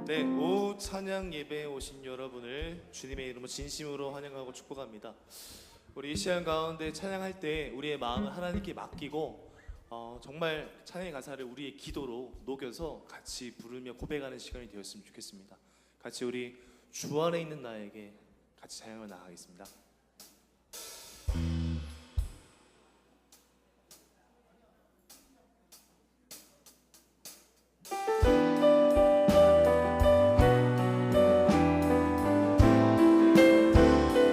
네, 오후 찬양 예배에 오신 여러분을 주님의 이름으로 진심으로 환영하고 축복합니다. 우리 이 시간 가운데 찬양할 때 우리의 마음을 하나님께 맡기고 정말 찬양의 가사를 우리의 기도로 녹여서 같이 부르며 고백하는 시간이 되었으면 좋겠습니다. 같이 우리 주 안에 있는 나에게 같이 찬양을 나가겠습니다.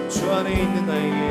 주 안에 있는 나에게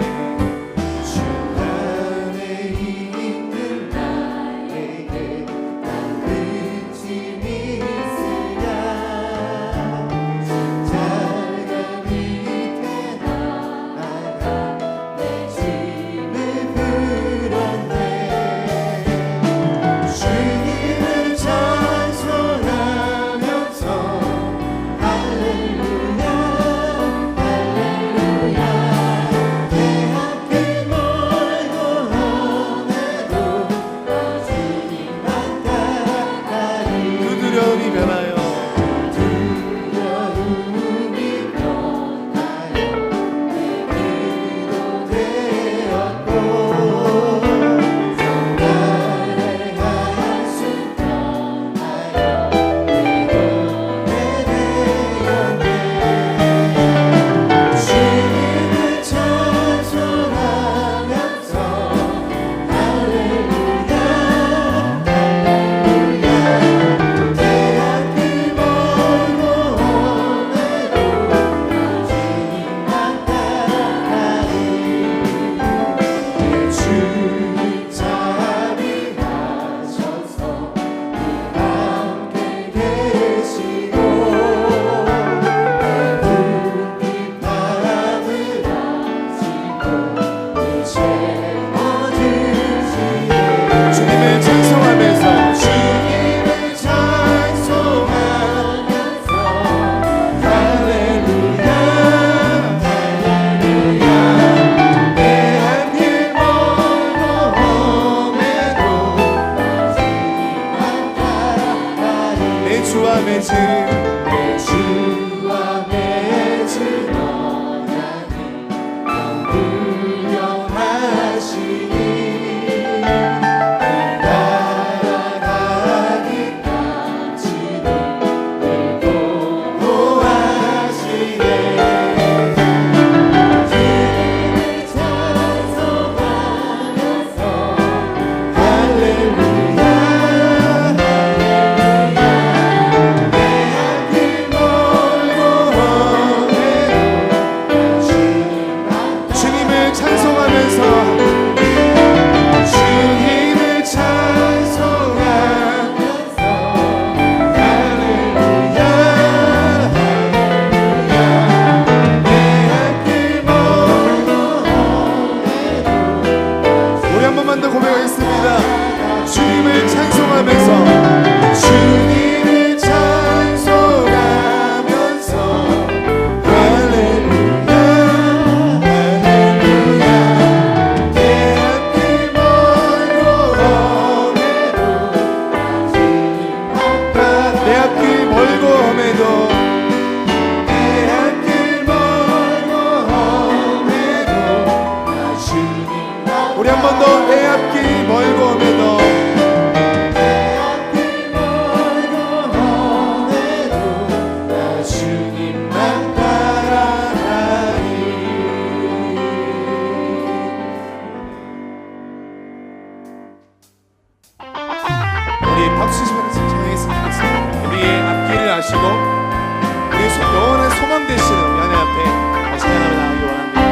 우리 박수 치면서 찬양했으면 좋겠습니다. 우리의 앞길을 아시고 우리 영원한 소망 되시는 우리 하나님 앞에 찬양하며 나가기 원합니다.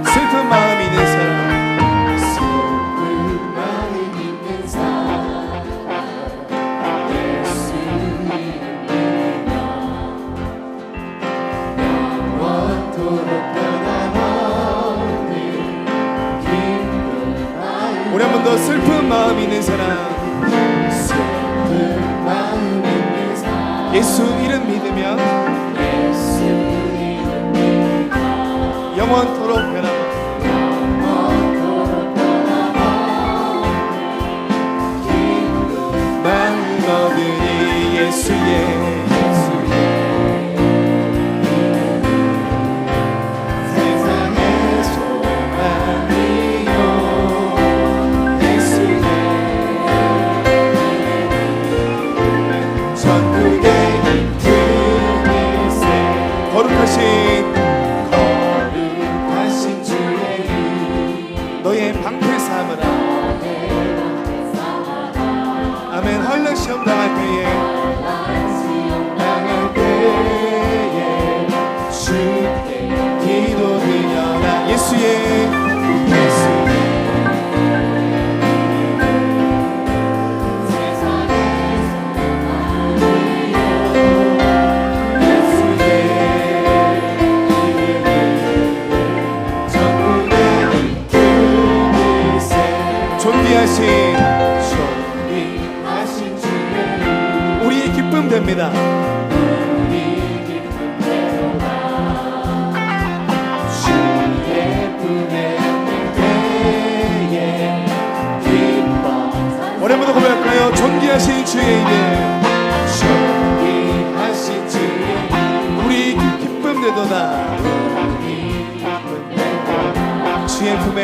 슬픈 마음 있는 사람, 슬픈 마음 있는 사람, 예수 믿으며 영원토록 변함없는 기쁜 마음. 우리 한 번 더 슬픈 마음 있는 사람, 슬픈 마음 있는 사람, 예수 이름 믿으며 예수 이름 믿으며 영원토록 변함없는 너들이 예수의 세상의 소망이요 예수의 천국의 큰 일세 거룩하신 주의 이 너의 방패 삼으라. 아멘. 환난 시험 당할 때에 주께 기도드려라. 예수의 됩니다. 우리 기쁨 되어라. 주의 품에 안길 때에 기뻐. 오랜만에 고백할까요? 존귀하신 주의 이름, 존귀하신 주의 이름, 우리 기쁨 되도다. 우리 기쁨 되도다. 주의 품에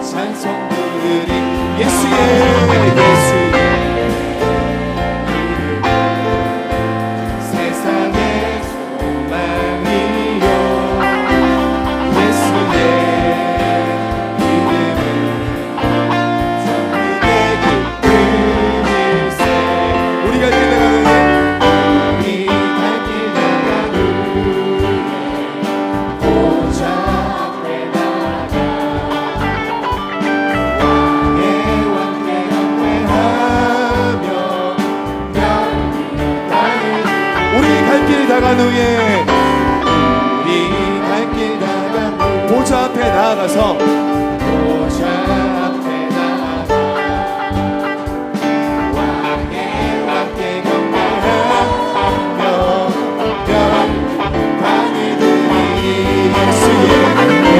찬송 부르리. 예수의 세상의 소망이요 예수의 이름은 천국의 기쁜 일세. 우리 갈 길 나가는 우리 갈 길 나가는 보좌 다간 후에 우리 갈 길 다간 보좌 앞에 나아가서 보좌 앞에 나아가 왕께 경배하며 영광을 드리리. 예수의 이름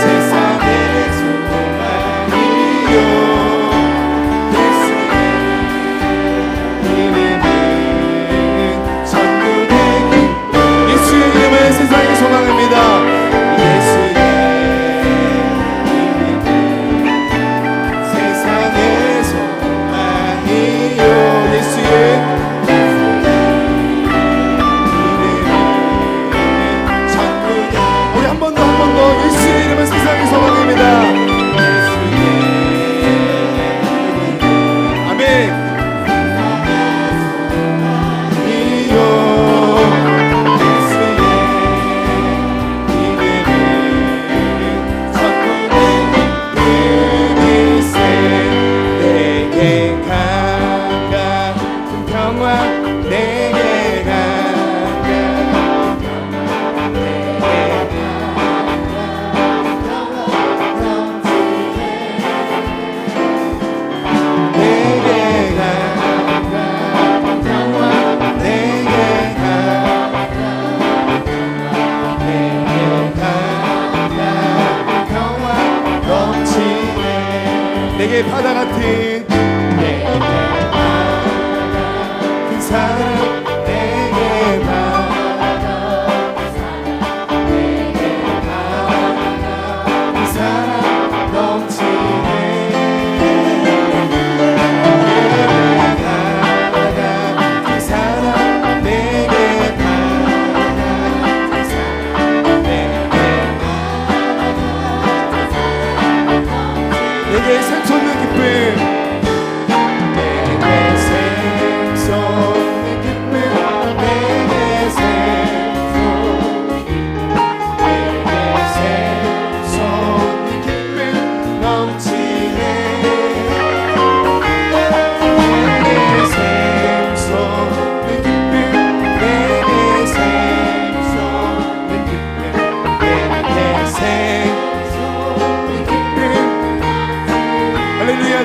세상의 소망이요 세상의 소망입니다. 예수의 이름 세상의 소망이요 예수의 이름은 천국의. 우리 한 번 더 예수의 이름은 세상의 소망입니다. 아멘. 내게 바다 같은 그 사랑 내게 바다 그 사랑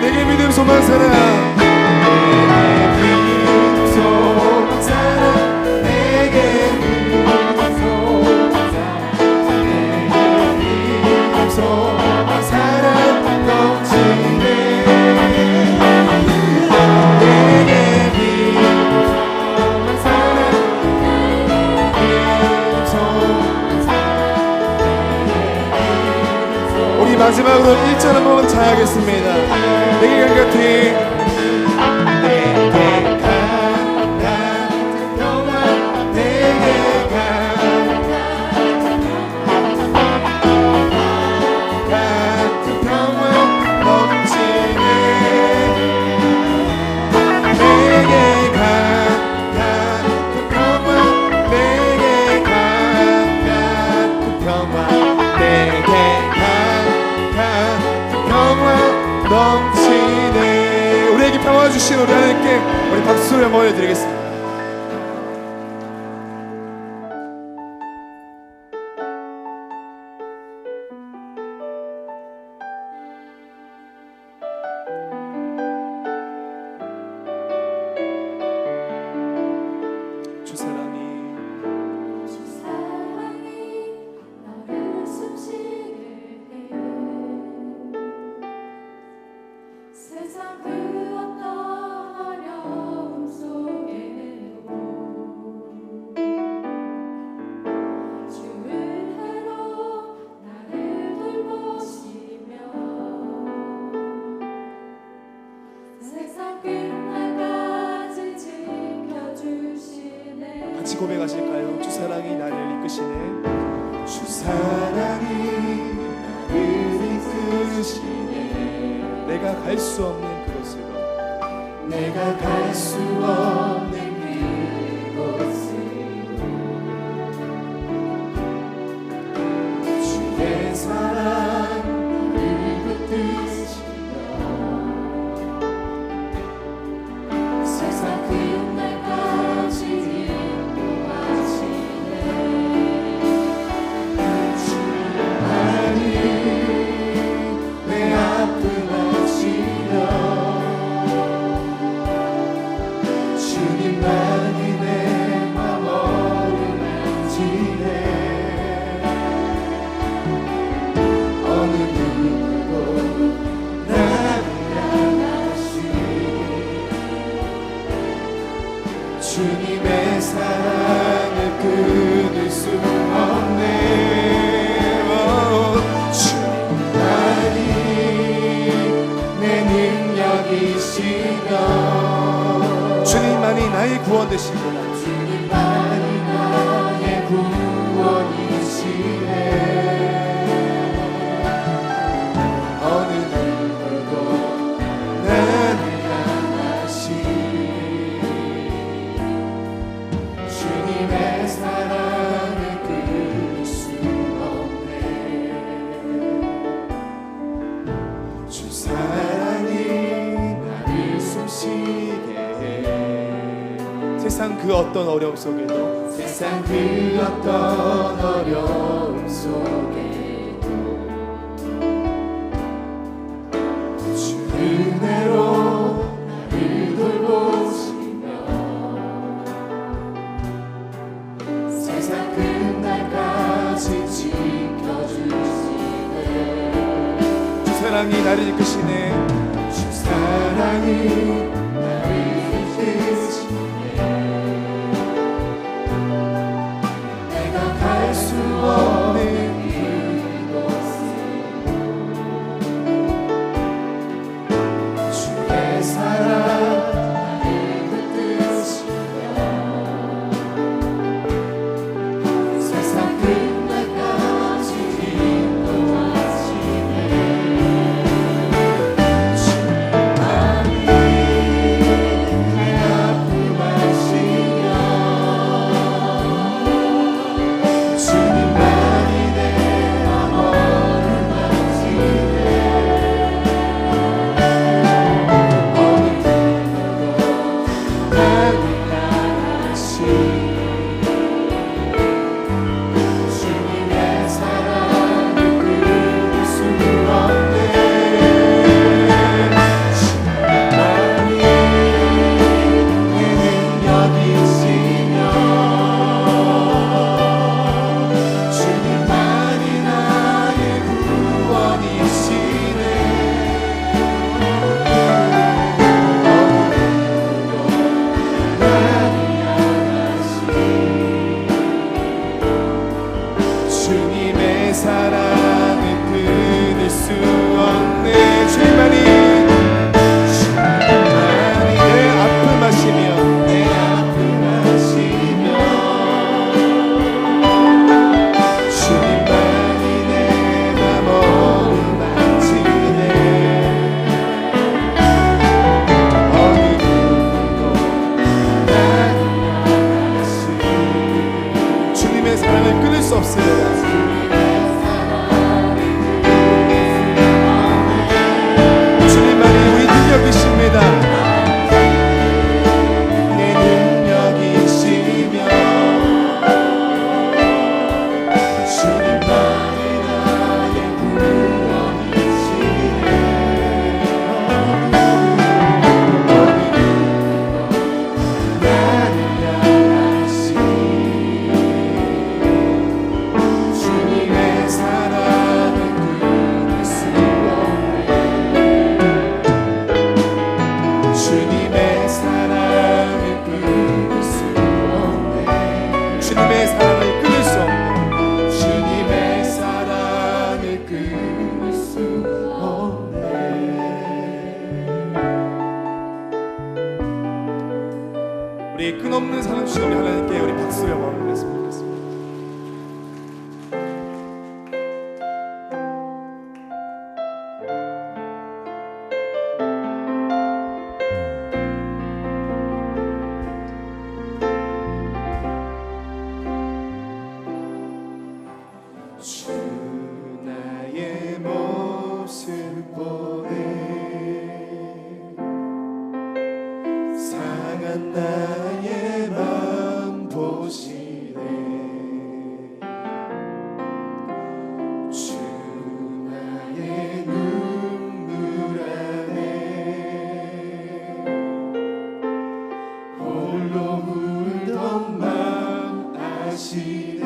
내게 믿음 소망 사랑 마지막으로 1절 한 번만 잘 하겠습니다. 내게 간 같은 넘치네. 우리에게 평화 주신 우리 하나님께 우리 박수로 영광을 드리겠습니다. 주 사랑이 나를 숨쉬게 해. 세상 그 어떤 어려움 속에도 주의 은혜로 나를 돌보시며 세상 끝날까지 지켜주시네. 같이 고백하실까요? 주 사랑이 나를 이끄시네. 주 사랑이 나를 이끄시네. 내가 갈 수 없는 그곳으로 내가 갈 수 없는 그곳으로 주의 사랑 나를 붙드시며 세상 끝날까지 인도하시네. 주만이 내 아픔 아시며 주님만이 내 맘 어루만지네. 어느 누구도 나를 향하시니 주님의 사랑을 끊을 수 없네. 주님만이 내 능력이시며 주님만이 나의 구원 되시고 주님만이 나의 구원이시네. 어느 누구도 나를 향하시니 주님의 사랑을 끊을 수 없네. 주 사랑이 나를 숨쉬게 해. 세상 그 어떤 어려움 속에도 세상 그 어떤 어려움 속에도 주 은혜로 나를 돌보시며 세상 끝날까지 지켜주시네. 주 사랑이 나를 이끄시네. 주 사랑이 나를 이끄시네. 내가 갈 수 없는 그곳으로 우리 끝없는 사랑 주신 우리 하나님께 우리 박수로 영광을 드렸으면 좋겠습니다. 주 나의 몹쓸 보내 상한 나의 맘 보시네 주 나의 눈물 안에 홀로 울던 맘 아시네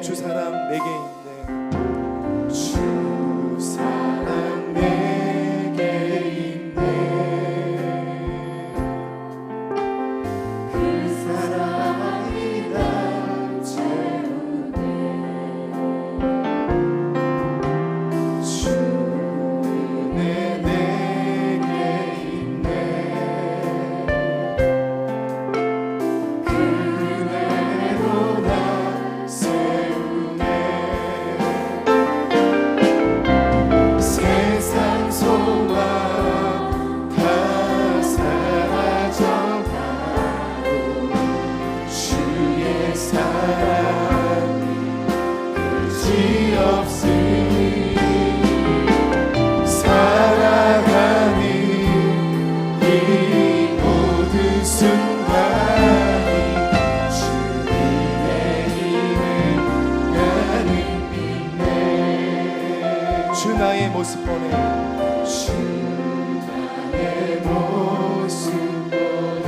주 사랑 내게 있네 주 사랑 내게 있네 그 사랑이 날 채우네 주 은혜 내게 있네 그 은혜로 날 세우네 세상 소망 다 사라져가고 주의 사랑이 끝이 없으니 살아가는 이 모든 순간이 주님의 힘을 나는 믿네 주 나의 모습 보내 주 나의 모습 보내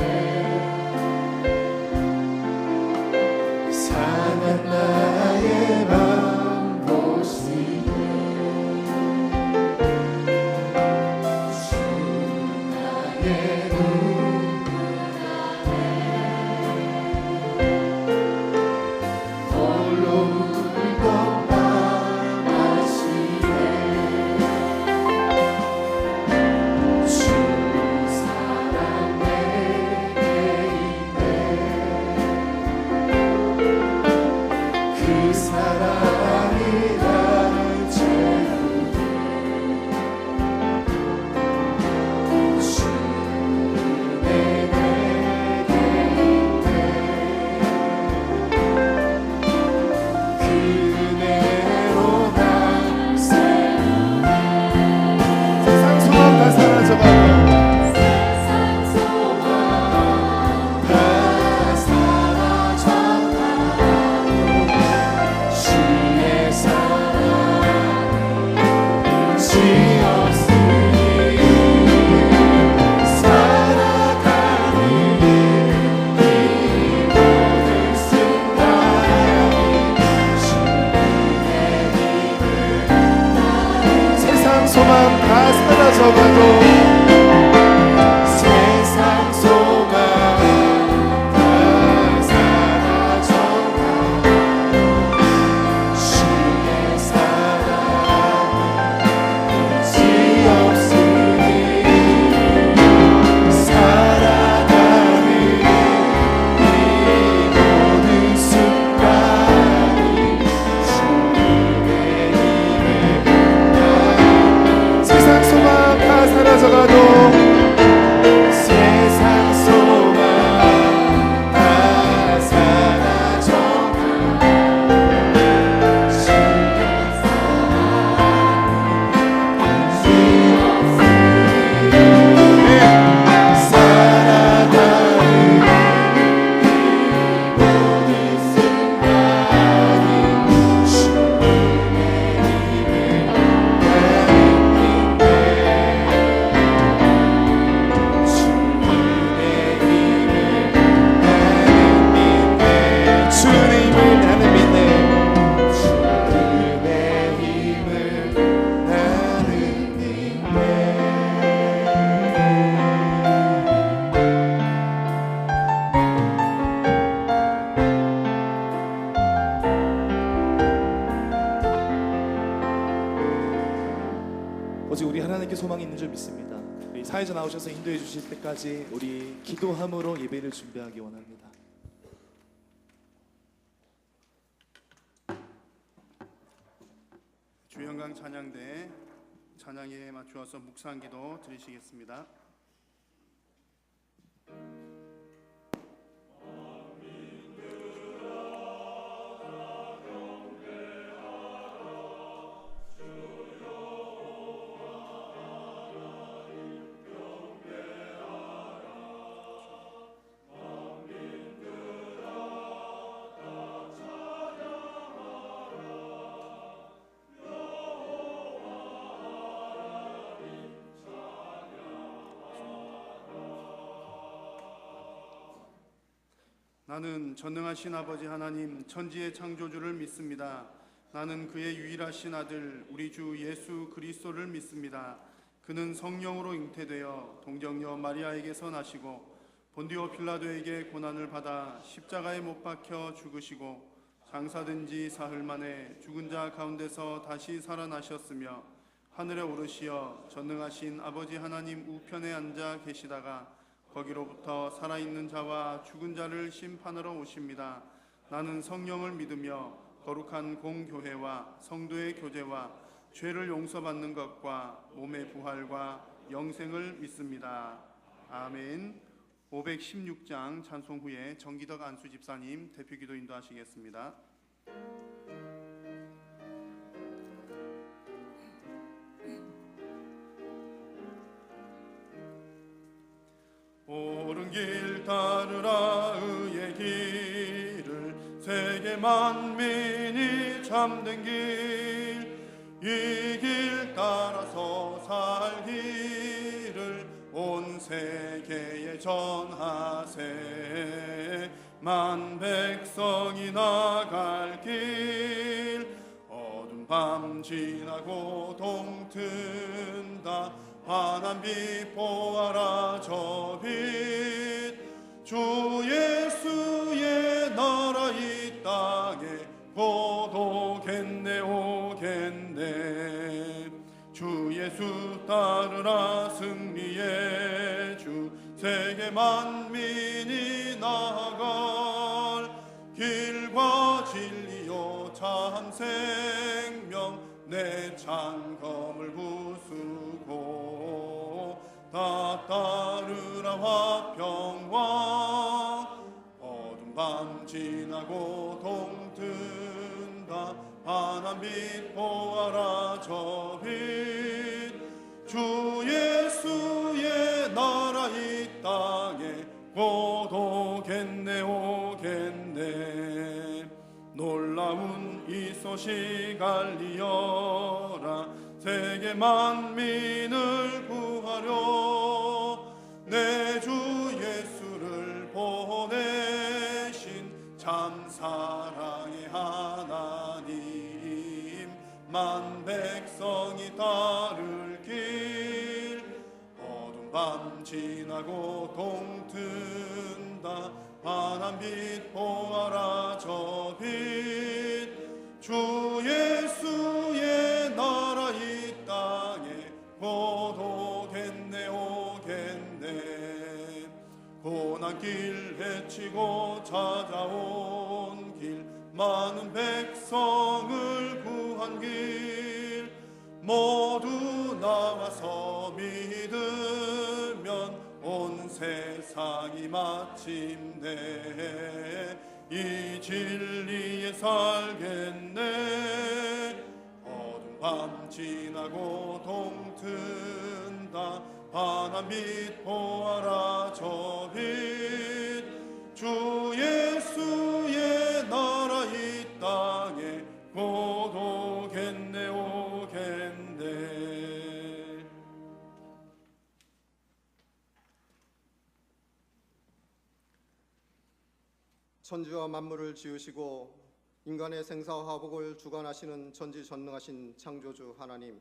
상한 나의 맘 보시네 주 나의 눈물 안에 홀로 울던 맘 아시네 주 사랑 내게 있네 그 사랑이 날 채우네 주 은혜 내게 있네 그 은혜로 날 세우네 세상 소망 다 사라져가고 세상 소망 다 사라져가고 주의 사랑 끝이 없으니 살아가는 이 모든 순간이 주님의 힘을 세상 소망 다 사라져가도 세상 소망 다 사라져가도 주의 사랑 끝이 없으니 살아가는 이 모든 순간이 주님의 힘을 세상 소망 다 사라져가도 세상 소망 다 사라져가도 주님을 나는 믿네 주님의 힘을 나는 믿네 오직 우리 하나님께 소망이 있는 줄 믿습니다. 우리 사회자 나오셔서 인도해 주실 때까지 우리 기도함으로 예배를 준비하기 원합니다. 주영강 찬양대 찬양에 맞추어서 묵상기도 드리시겠습니다. 나는 전능하신 아버지 하나님 천지의 창조주를 믿습니다. 나는 그의 유일하신 아들 우리 주 예수 그리스도를 믿습니다. 그는 성령으로 잉태되어 동정녀 마리아에게서 나시고 본디오 필라도에게 고난을 받아 십자가에 못 박혀 죽으시고 장사된 지 사흘 만에 죽은 자 가운데서 다시 살아나셨으며 하늘에 오르시어 전능하신 아버지 하나님 우편에 앉아 계시다가 거기로부터 살아있는 자와 죽은 자를 심판하러 오십니다. 나는 성령을 믿으며 거룩한 공교회와 성도의 교제와 죄를 용서받는 것과 몸의 부활과 영생을 믿습니다. 아멘. 516장 찬송 후에 정기덕 안수 집사님 대표기도 인도하시겠습니다. 옳은 길 따르라 의의 길을 세계 만민이 참된 길 이 길 따라서 살기를 온 세계에 전하세 만 백성이 나갈 길 어두운 밤 지나고 동튼다 환한 빛 보아라 저 빛 주 예수의 나라 이 땅에 곧 오겠네 오겠네 주 예수 따르라 승리의 주 세계 만민이 나아갈 길과 진리요 참 생명 내 찬검을 부수고 다 따르라 화평왕 어두운 밤 지나고 동튼다 환한 빛 보아라 저 빛 주 예수의 나라 이 땅에 곧 오겠네 오겠네 놀라운 이 소식 알리어라 세계 만민을 구하려 내 주 예수를 보내신 참 사랑의 하나님 만 백성이 따를 길 어두운 밤 지나고 동튼다 환한 빛 보아라 저 빛 주 예수의 나라 이 땅에 곧 오겠네 오겠네 고난길 헤치고 찾아온 길 많은 백성을 구한 길 모두 나와서 믿으면 온 세상이 마침내 이 진리에 살겠네 어두운 밤 지나고 동튼다 환한 빛 보아라 저 빛 주 예수의 나라 이 땅에 곧 오겠네 오겠네 천지와 만물을 지으시고 인간의 생사화복을 주관하시는 전지전능하신 창조주 하나님,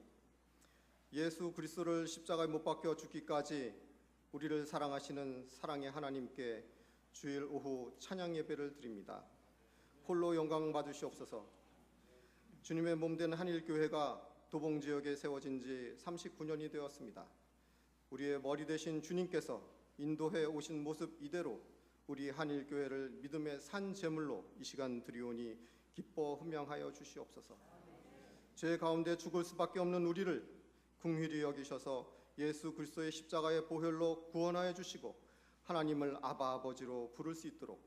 예수 그리스도를 십자가에 못 박혀 죽기까지 우리를 사랑하시는 사랑의 하나님께 주일 오후 찬양 예배를 드립니다. 홀로 영광 받으시옵소서. 주님의 몸된 한일교회가 도봉 지역에 세워진 지 39년이 되었습니다. 우리의 머리 되신 주님께서 인도해 오신 모습 이대로 우리 한일교회를 믿음의 산 제물로 이 시간 드리오니 기뻐 흠양하여 주시옵소서. 죄 가운데 죽을 수밖에 없는 우리를 긍휼히 여기셔서 예수 그리스도의 십자가의 보혈로 구원하여 주시고 하나님을 아바 아버지로 부를 수 있도록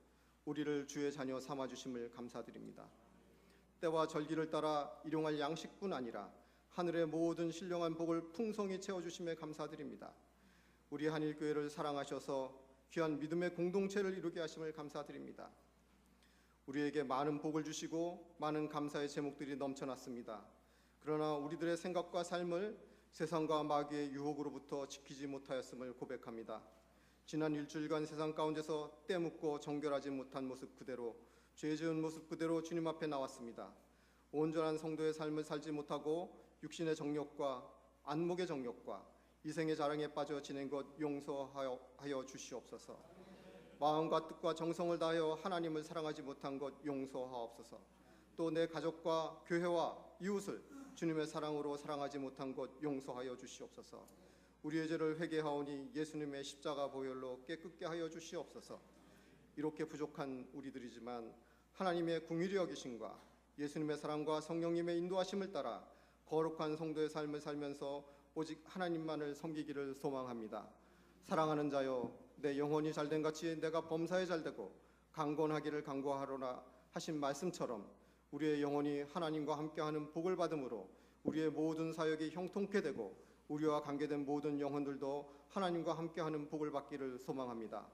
우리를 주의 자녀 삼아 주심을 감사드립니다. 때와 절기를 따라 일용할 양식뿐 아니라 하늘의 모든 신령한 복을 풍성히 채워 주심에 감사드립니다. 우리 한일교회를 사랑하셔서 귀한 믿음의 공동체를 이루게 하심을 감사드립니다. 우리에게 많은 복을 주시고 많은 감사의 제목들이 넘쳐났습니다. 그러나 우리들의 생각과 삶을 세상과 마귀의 유혹으로부터 지키지 못하였음을 고백합니다. 지난 일주일간 세상 가운데서 때묻고 정결하지 못한 모습 그대로, 죄 지은 모습 그대로 주님 앞에 나왔습니다. 온전한 성도의 삶을 살지 못하고 육신의 정욕과 안목의 정욕과 이생의 자랑에 빠져 지낸 것 용서하여 주시옵소서. 마음과 뜻과 정성을 다하여 하나님을 사랑하지 못한 것 용서하옵소서. 또 내 가족과 교회와 이웃을 주님의 사랑으로 사랑하지 못한 것 용서하여 주시옵소서. 우리의 죄를 회개하오니 예수님의 십자가 보혈로 깨끗게 하여 주시옵소서. 이렇게 부족한 우리들이지만 하나님의 긍휼히 여기심과 예수님의 사랑과 성령님의 인도하심을 따라 거룩한 성도의 삶을 살면서 오직 하나님만을 섬기기를 소망합니다. 사랑하는 자여, 내 영혼이 잘된 같이 내가 범사에 잘되고 강건하기를 간구하노라 하신 말씀처럼 우리의 영혼이 하나님과 함께하는 복을 받음으로 우리의 모든 사역이 형통케 되고 우리와 관계된 모든 영혼들도 하나님과 함께하는 복을 받기를 소망합니다.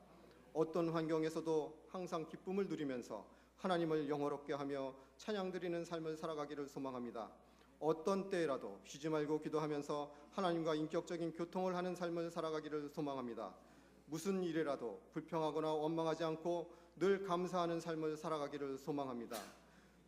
어떤 환경에서도 항상 기쁨을 누리면서 하나님을 영화롭게 하며 찬양 드리는 삶을 살아가기를 소망합니다. 어떤 때라도 쉬지 말고 기도하면서 하나님과 인격적인 교통을 하는 삶을 살아가기를 소망합니다. 무슨 일이라도 불평하거나 원망하지 않고 늘 감사하는 삶을 살아가기를 소망합니다.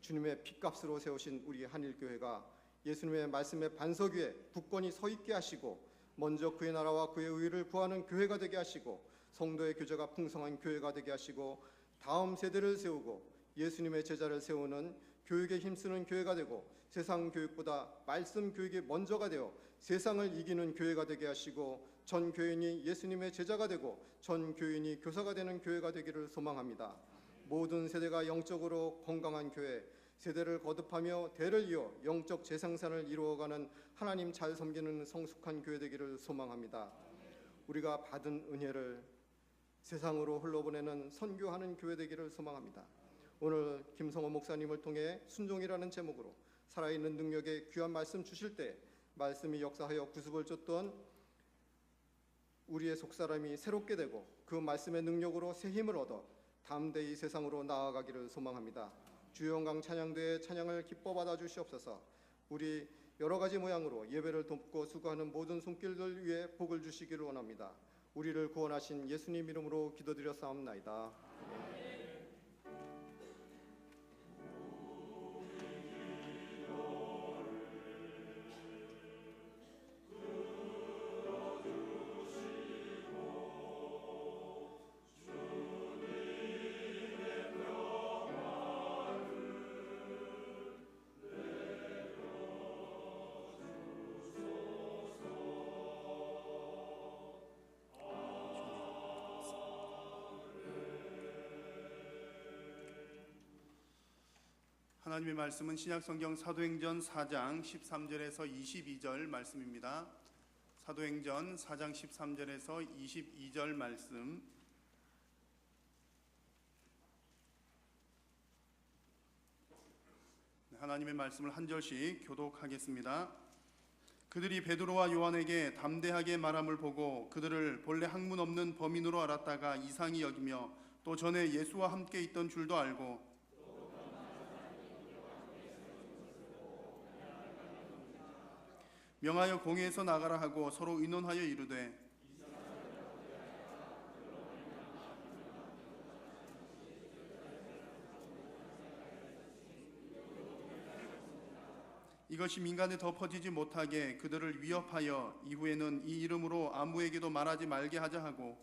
주님의 핏값으로 세우신 우리 한일교회가 예수님의 말씀의 반석 위에 굳건히 서 있게 하시고 먼저 그의 나라와 그의 의를 구하는 교회가 되게 하시고 성도의 교제가 풍성한 교회가 되게 하시고 다음 세대를 세우고 예수님의 제자를 세우는 교육에 힘쓰는 교회가 되고 세상 교육보다 말씀 교육이 먼저가 되어 세상을 이기는 교회가 되게 하시고 전 교인이 예수님의 제자가 되고 전 교인이 교사가 되는 교회가 되기를 소망합니다. 모든 세대가 영적으로 건강한 교회, 세대를 거듭하며 대를 이어 영적 재생산을 이루어가는 하나님 잘 섬기는 성숙한 교회 되기를 소망합니다. 우리가 받은 은혜를 세상으로 흘러보내는 선교하는 교회 되기를 소망합니다. 오늘 김성호 목사님을 통해 순종이라는 제목으로 살아있는 능력의 귀한 말씀 주실 때 말씀이 역사하여 구습을 쫓던 우리의 속사람이 새롭게 되고 그 말씀의 능력으로 새 힘을 얻어 담대히 세상으로 나아가기를 소망합니다. 주영강 찬양대의 찬양을 기뻐 받아 주시옵소서. 우리 여러 가지 모양으로 예배를 돕고 수고하는 모든 손길들 위해 복을 주시기를 원합니다. 우리를 구원하신 예수님 이름으로 기도드렸사옵나이다. 하나님의 말씀은 신약성경 사도행전 4장 13절에서 22절 말씀입니다. 사도행전 4장 13절에서 22절 말씀. 하나님의 말씀을 한 절씩 교독하겠습니다. 그들이 베드로와 요한에게 담대하게 말함을 보고 그들을 본래 학문 없는 범인으로 알았다가 이상히 여기며 또 전에 예수와 함께 있던 줄도 알고 명하여 공회에서 나가라 하고 서로 의논하여 이르되 이것이 민간에 더 퍼지지 못하게 그들을 위협하여 이후에는 이 이름으로 아무에게도 말하지 말게 하자 하고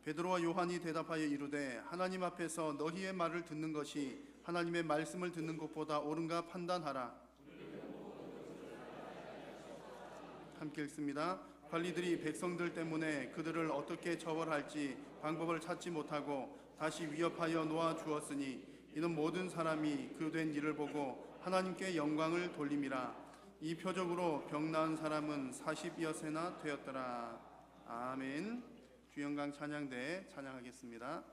베드로와 요한이 대답하여 이르되 하나님 앞에서 너희의 말을 듣는 것이 하나님의 말씀을 듣는 것보다 옳은가 판단하라. 함께 읽습니다. 관리들이 백성들 때문에 그들을 어떻게 처벌할지 방법을 찾지 못하고 다시 위협하여 놓아 주었으니 이는 모든 사람이 그 된 일을 보고 하나님께 영광을 돌림이라. 이 표적으로 병 나은 사람은 40여세나 되었더라. 아멘. 주영강 찬양대 찬양하겠습니다.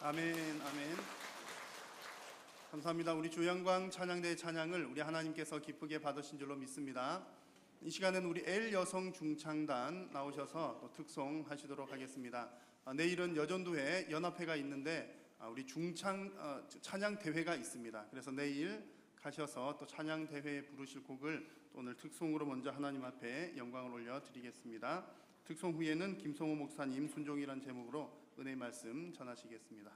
아멘, 아멘. 감사합니다. 우리 주영광 찬양대 찬양을 우리 하나님께서 기쁘게 받으신 줄로 믿습니다. 이 시간은 우리 L 여성 중창단 나오셔서 또 특송하시도록 하겠습니다. 내일은 여전도회 연합회가 있는데 우리 찬양 대회가 있습니다. 그래서 내일 가셔서 또 찬양 대회에 부르실 곡을 또 오늘 특송으로 먼저 하나님 앞에 영광을 올려 드리겠습니다. 특송 후에는 김성호 목사님 순종이란 제목으로 은혜의 말씀 전하시겠습니다.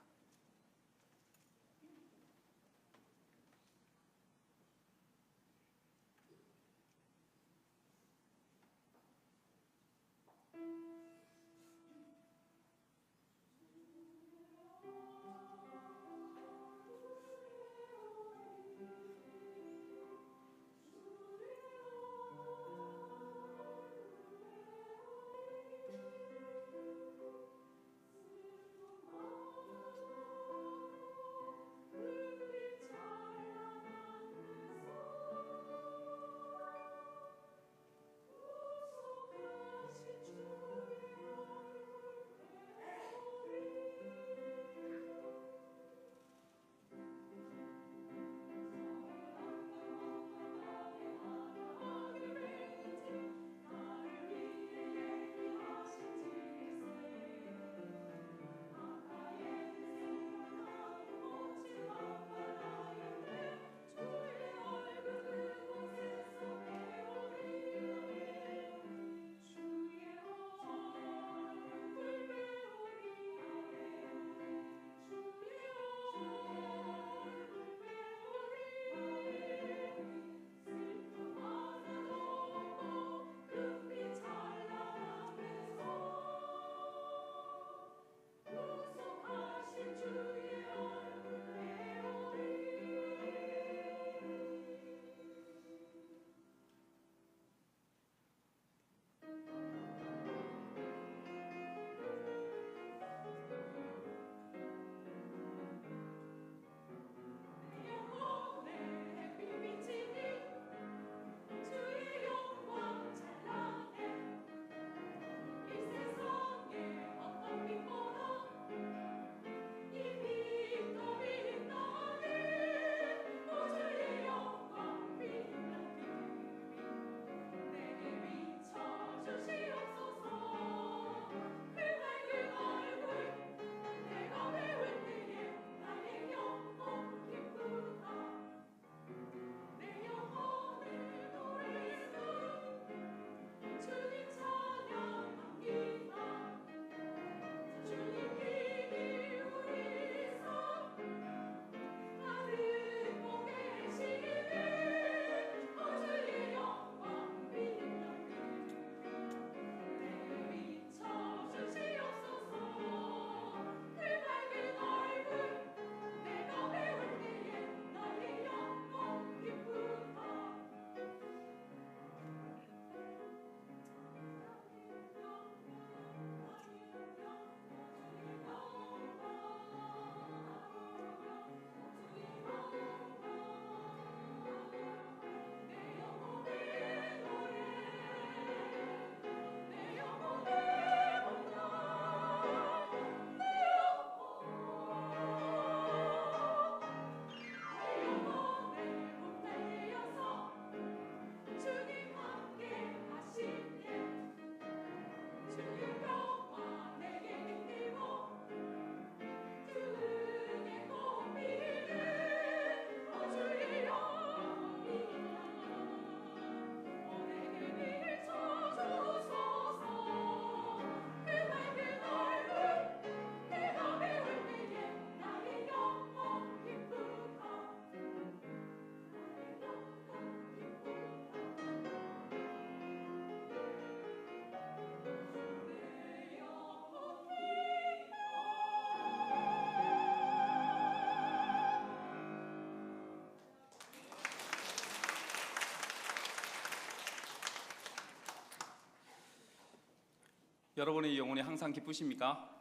여러분의 영혼이 항상 기쁘십니까?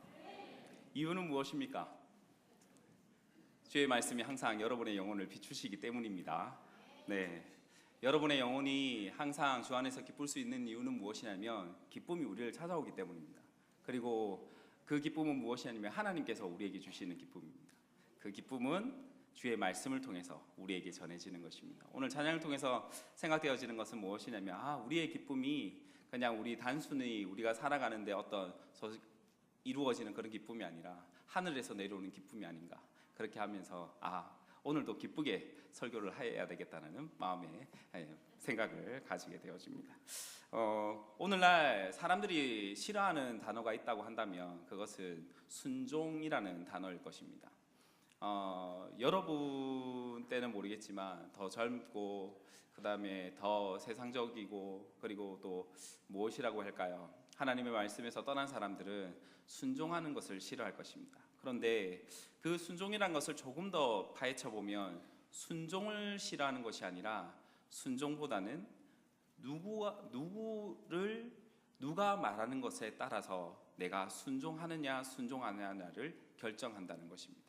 이유는 무엇입니까? 주의 말씀이 항상 여러분의 영혼을 비추시기 때문입니다. 네, 여러분의 영혼이 항상 주 안에서 기쁠 수 있는 이유는 무엇이냐면 기쁨이 우리를 찾아오기 때문입니다. 그리고 그 기쁨은 무엇이냐면 하나님께서 우리에게 주시는 기쁨입니다. 그 기쁨은 주의 말씀을 통해서 우리에게 전해지는 것입니다. 오늘 찬양을 통해서 생각되어지는 것은 무엇이냐면 우리의 기쁨이 그냥 우리 단순히 우리가 살아가는데 어떤 이루어지는 그런 기쁨이 아니라 하늘에서 내려오는 기쁨이 아닌가, 그렇게 하면서 오늘도 기쁘게 설교를 해야 되겠다는 마음의 생각을 가지게 되어집니다. 오늘날 사람들이 싫어하는 단어가 있다고 한다면 그것은 순종이라는 단어일 것입니다. 여러분 때는 모르겠지만 더 젊고 그 다음에 더 세상적이고 그리고 또 무엇이라고 할까요? 하나님의 말씀에서 떠난 사람들은 순종하는 것을 싫어할 것입니다. 그런데 그 순종이란 것을 조금 더 파헤쳐 보면 순종을 싫어하는 것이 아니라 순종보다는 누가 말하는 것에 따라서 내가 순종하느냐 순종하느냐를 결정한다는 것입니다.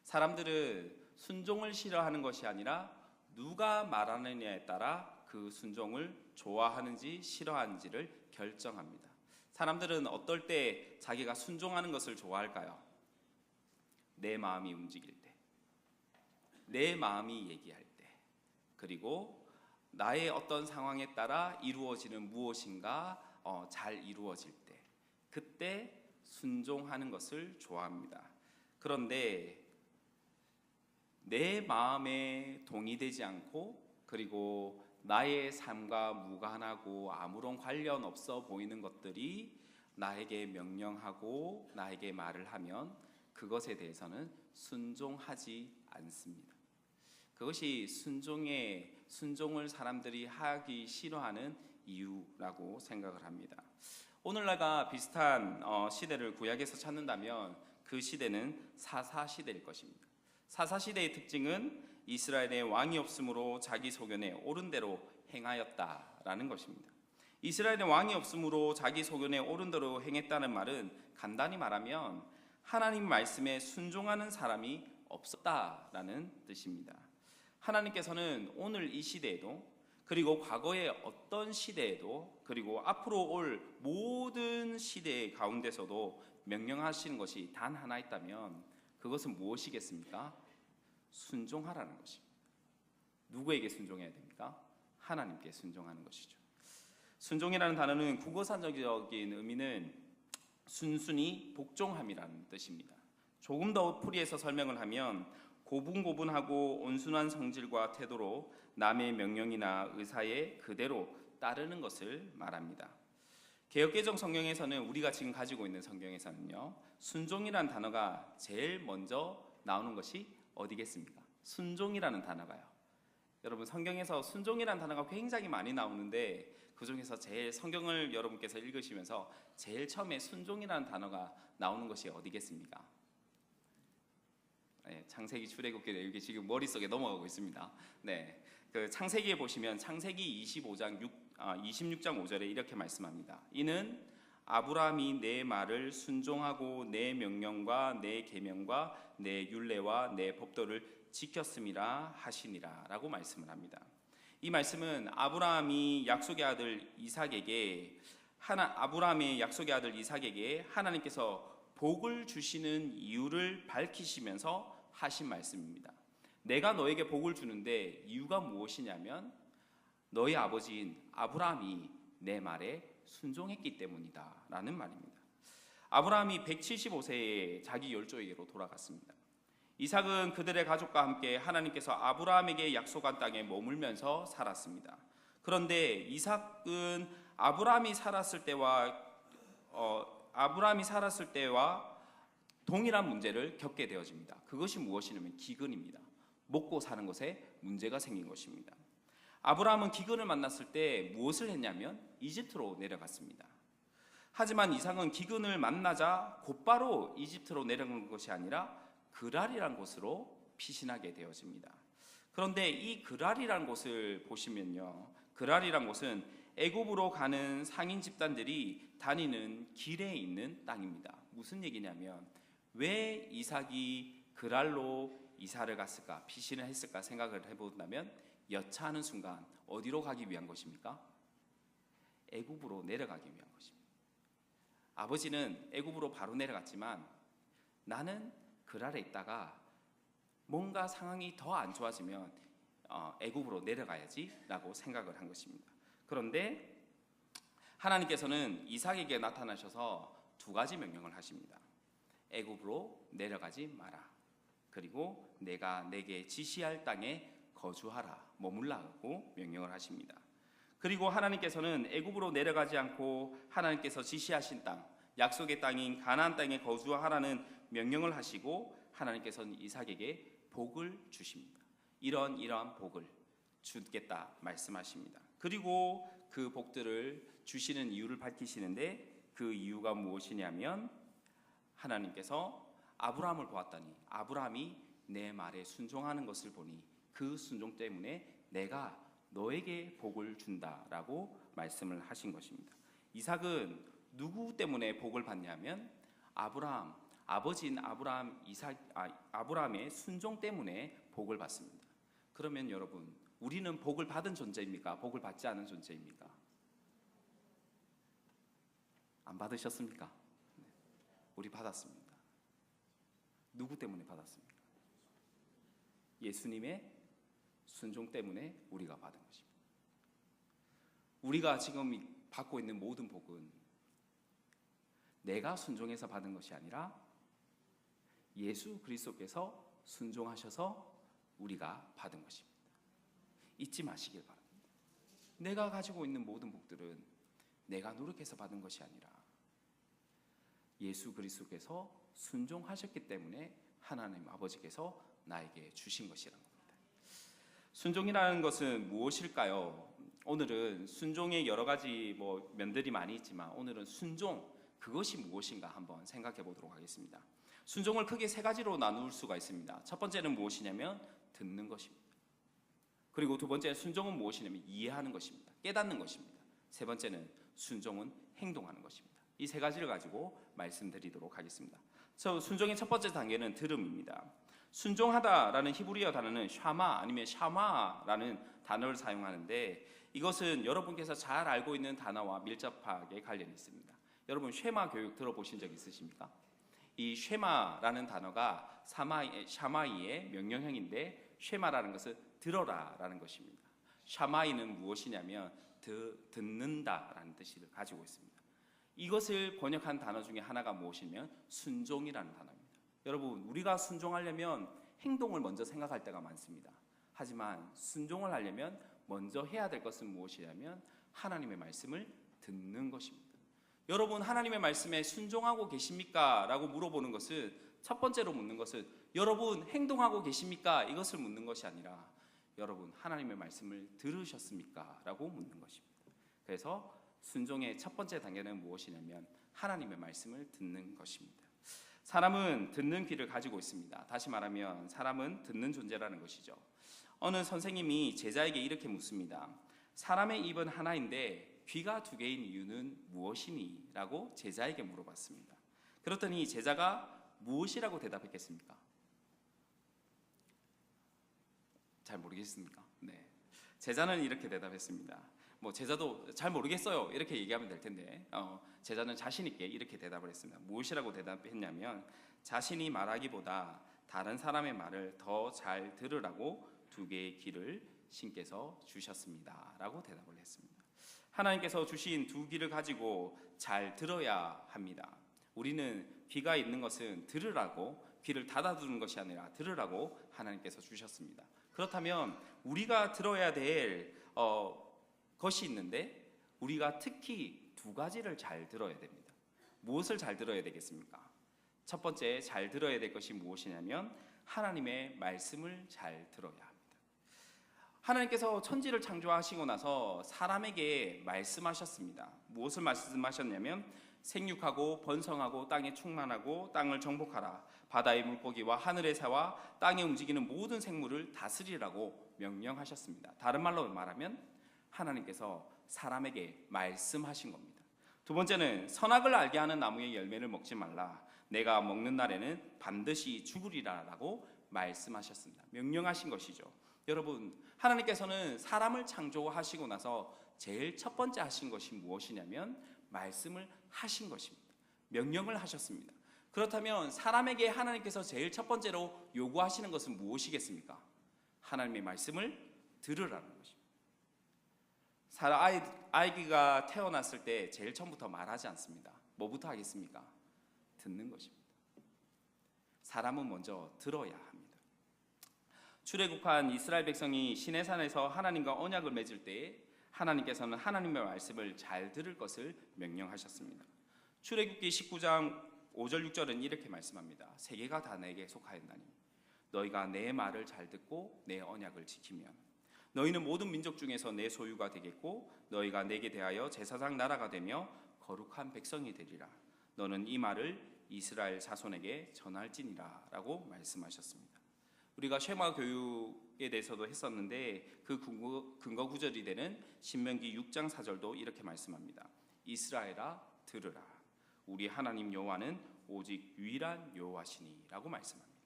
사람들은 순종을 싫어하는 것이 아니라 누가 말하느냐에 따라 그 순종을 좋아하는지 싫어하는지를 결정합니다. 사람들은 어떨 때 자기가 순종하는 것을 좋아할까요? 내 마음이 움직일 때, 내 마음이 얘기할 때, 그리고 나의 어떤 상황에 따라 이루어지는 무엇인가 잘 이루어질 때, 그때 순종하는 것을 좋아합니다. 그런데 내 마음에 동의되지 않고 그리고 나의 삶과 무관하고 아무런 관련 없어 보이는 것들이 나에게 명령하고 나에게 말을 하면 그것에 대해서는 순종하지 않습니다. 그것이 순종을 사람들이 하기 싫어하는 이유라고 생각을 합니다. 오늘날과 비슷한 시대를 구약에서 찾는다면 그 시대는 사사시대일 것입니다. 사사시대의 특징은 이스라엘의 왕이 없으므로 자기 소견에 옳은 대로 행하였다라는 것입니다. 이스라엘의 왕이 없으므로 자기 소견에 옳은 대로 행했다는 말은 간단히 말하면 하나님 말씀에 순종하는 사람이 없었다라는 뜻입니다. 하나님께서는 오늘 이 시대에도 그리고 과거의 어떤 시대에도 그리고 앞으로 올 모든 시대 가운데서도 명령하시는 것이 단 하나 있다면 그것은 무엇이겠습니까? 순종하라는 것입니다. 누구에게 순종해야 됩니까? 하나님께 순종하는 것이죠. 순종이라는 단어는 국어사적인 의미는 순순히 복종함이라는 뜻입니다. 조금 더 풀이해서 설명을 하면 고분고분하고 온순한 성질과 태도로 남의 명령이나 의사에 그대로 따르는 것을 말합니다. 개역개정 성경에서는 우리가 지금 가지고 있는 성경에서는요, 순종이라는 단어가 제일 먼저 나오는 것이 어디겠습니까? 순종이라는 단어가요. 여러분 성경에서 순종이라는 단어가 굉장히 많이 나오는데 그 중에서 제일 성경을 여러분께서 읽으시면서 제일 처음에 순종이라는 단어가 나오는 것이 어디겠습니까? 네, 창세기, 출애굽기 이게 지금 머릿속에 넘어가고 있습니다. 네, 그 창세기에 보시면 창세기 26장 5절에 이렇게 말씀합니다. 이는 아브라함이 내 말을 순종하고 내 명령과 내 계명과 내 율례와 내 법도를 지켰음이라 하시니라 라고 말씀을 합니다. 이 말씀은 아브라함의 약속의 아들 이삭에게 하나님께서 복을 주시는 이유를 밝히시면서 하신 말씀입니다. 내가 너에게 복을 주는데 이유가 무엇이냐면 너희 아버지인 아브라함이 내 말에 순종했기 때문이다 라는 말입니다. 아브라함이 175세에 자기 열조에게로 돌아갔습니다. 이삭은 그들의 가족과 함께 하나님께서 아브라함에게 약속한 땅에 머물면서 살았습니다. 그런데 이삭은 아브라함이 살았을 때와 동일한 문제를 겪게 되어집니다. 그것이 무엇이냐면 기근입니다. 먹고 사는 것에 문제가 생긴 것입니다. 아브라함은 기근을 만났을 때 무엇을 했냐면 이집트로 내려갔습니다. 하지만 이삭은 기근을 만나자 곧바로 이집트로 내려간 것이 아니라 그랄이라는 곳으로 피신하게 되어집니다. 그런데 이 그랄이라는 곳을 보시면요, 그랄이라는 곳은 애굽으로 가는 상인 집단들이 다니는 길에 있는 땅입니다. 무슨 얘기냐면 왜 이삭이 그랄로 이사를 갔을까, 피신을 했을까 생각을 해본다면 여차하는 순간 어디로 가기 위한 것입니까? 애굽으로 내려가기 위한 것입니다. 아버지는 애굽으로 바로 내려갔지만 나는 그랄에 있다가 뭔가 상황이 더 안 좋아지면 애굽으로 내려가야지라고 생각을 한 것입니다. 그런데 하나님께서는 이삭에게 나타나셔서 두 가지 명령을 하십니다. 애굽으로 내려가지 마라. 그리고 내가 내게 지시할 땅에 거주하라, 머물라고 명령을 하십니다. 그리고 하나님께서는 애굽으로 내려가지 않고 하나님께서 지시하신 땅, 약속의 땅인 가나안 땅에 거주하라는 명령을 하시고 하나님께서는 이삭에게 복을 주십니다. 이러한 복을 주겠다 말씀하십니다. 그리고 그 복들을 주시는 이유를 밝히시는데 그 이유가 무엇이냐면 하나님께서 아브라함을 보았더니 아브라함이 내 말에 순종하는 것을 보니 그 순종 때문에 내가 너에게 복을 준다라고 말씀을 하신 것입니다. 이삭은 누구 때문에 복을 받냐면 아버지인 아브라함의 순종 때문에 복을 받습니다. 그러면 여러분, 우리는 복을 받은 존재입니까? 복을 받지 않은 존재입니까? 안 받으셨습니까? 네. 우리 받았습니다. 누구 때문에 받았습니까? 예수님의 순종 때문에 우리가 받은 것입니다. 우리가 지금 받고 있는 모든 복은 내가 순종해서 받은 것이 아니라 예수 그리스도께서 순종하셔서 우리가 받은 것입니다. 잊지 마시길 바랍니다. 내가 가지고 있는 모든 복들은 내가 노력해서 받은 것이 아니라 예수 그리스도께서 순종하셨기 때문에 하나님 아버지께서 나에게 주신 것이라는 겁니다. 순종이라는 것은 무엇일까요? 오늘은 순종의 여러 가지 면들이 많이 있지만 오늘은 순종, 그것이 무엇인가 한번 생각해 보도록 하겠습니다. 순종을 크게 세 가지로 나눌 수가 있습니다. 첫 번째는 무엇이냐면 듣는 것입니다. 그리고 두 번째는 순종은 무엇이냐면 이해하는 것입니다. 깨닫는 것입니다. 세 번째는 순종은 행동하는 것입니다. 이 세 가지를 가지고 말씀드리도록 하겠습니다. 순종의 첫 번째 단계는 들음입니다. 순종하다라는 히브리어 단어는 샤마 아니면 샤마라는 단어를 사용하는데 이것은 여러분께서 잘 알고 있는 단어와 밀접하게 관련이 있습니다. 여러분 쉐마 교육 들어보신 적 있으십니까? 이 쉐마라는 단어가 샤마이의 명령형인데 쉐마라는 것은 들어라라는 것입니다. 샤마이는 무엇이냐면 듣는다라는 뜻을 가지고 있습니다. 이것을 번역한 단어 중에 하나가 무엇이냐면 순종이라는 단어입니다. 여러분, 우리가 순종하려면 행동을 먼저 생각할 때가 많습니다. 하지만 순종을 하려면 먼저 해야 될 것은 무엇이냐면 하나님의 말씀을 듣는 것입니다. 여러분, 하나님의 말씀에 순종하고 계십니까? 라고 물어보는 것은, 첫 번째로 묻는 것은 여러분 행동하고 계십니까? 이것을 묻는 것이 아니라 여러분 하나님의 말씀을 들으셨습니까? 라고 묻는 것입니다. 그래서 순종의 첫 번째 단계는 무엇이냐면 하나님의 말씀을 듣는 것입니다. 사람은 듣는 귀를 가지고 있습니다. 다시 말하면 사람은 듣는 존재라는 것이죠. 어느 선생님이 제자에게 이렇게 묻습니다. 사람의 입은 하나인데 귀가 두 개인 이유는 무엇이니? 라고 제자에게 물어봤습니다. 그렇더니 제자가 무엇이라고 대답했겠습니까? 잘 모르겠습니까? 네. 제자는 이렇게 대답했습니다. 제자도 잘 모르겠어요 이렇게 얘기하면 될 텐데 제자는 자신 있게 이렇게 대답을 했습니다. 무엇이라고 대답했냐면 자신이 말하기보다 다른 사람의 말을 더 잘 들으라고 두 개의 귀를 신께서 주셨습니다 라고 대답을 했습니다. 하나님께서 주신 두 귀를 가지고 잘 들어야 합니다. 우리는 귀가 있는 것은 들으라고, 귀를 닫아두는 것이 아니라 들으라고 하나님께서 주셨습니다. 그렇다면 우리가 들어야 될 것이 있는데 우리가 특히 두 가지를 잘 들어야 됩니다. 무엇을 잘 들어야 되겠습니까? 첫 번째 잘 들어야 될 것이 무엇이냐면 하나님의 말씀을 잘 들어야 합니다. 하나님께서 천지를 창조하시고 나서 사람에게 말씀하셨습니다. 무엇을 말씀하셨냐면 생육하고 번성하고 땅에 충만하고 땅을 정복하라. 바다의 물고기와 하늘의 새와 땅에 움직이는 모든 생물을 다스리라고 명령하셨습니다. 다른 말로 말하면 하나님께서 사람에게 말씀하신 겁니다. 두 번째는 선악을 알게 하는 나무의 열매를 먹지 말라. 내가 먹는 날에는 반드시 죽으리라라고 말씀하셨습니다. 명령하신 것이죠. 여러분, 하나님께서는 사람을 창조하시고 나서 제일 첫 번째 하신 것이 무엇이냐면 말씀을 하신 것입니다. 명령을 하셨습니다. 그렇다면 사람에게 하나님께서 제일 첫 번째로 요구하시는 것은 무엇이겠습니까? 하나님의 말씀을 들으라는 것입니다. 아이가 태어났을 때 제일 처음부터 말하지 않습니다. 뭐부터 하겠습니까? 듣는 것입니다. 사람은 먼저 들어야 합니다. 출애굽한 이스라엘 백성이 시내산에서 하나님과 언약을 맺을 때 하나님께서는 하나님의 말씀을 잘 들을 것을 명령하셨습니다. 출애굽기 19장 5절 6절은 이렇게 말씀합니다. 세계가 다 내게 속하였나니 너희가 내 말을 잘 듣고 내 언약을 지키면 너희는 모든 민족 중에서 내 소유가 되겠고 너희가 내게 대하여 제사장 나라가 되며 거룩한 백성이 되리라. 너는 이 말을 이스라엘 자손에게 전할지니라 라고 말씀하셨습니다. 우리가 쉐마 교육에 대해서도 했었는데 그 근거 구절이 되는 신명기 6장 4절도 이렇게 말씀합니다. 이스라엘아 들으라. 우리 하나님 여호와는 오직 유일한 여호와시니 라고 말씀합니다.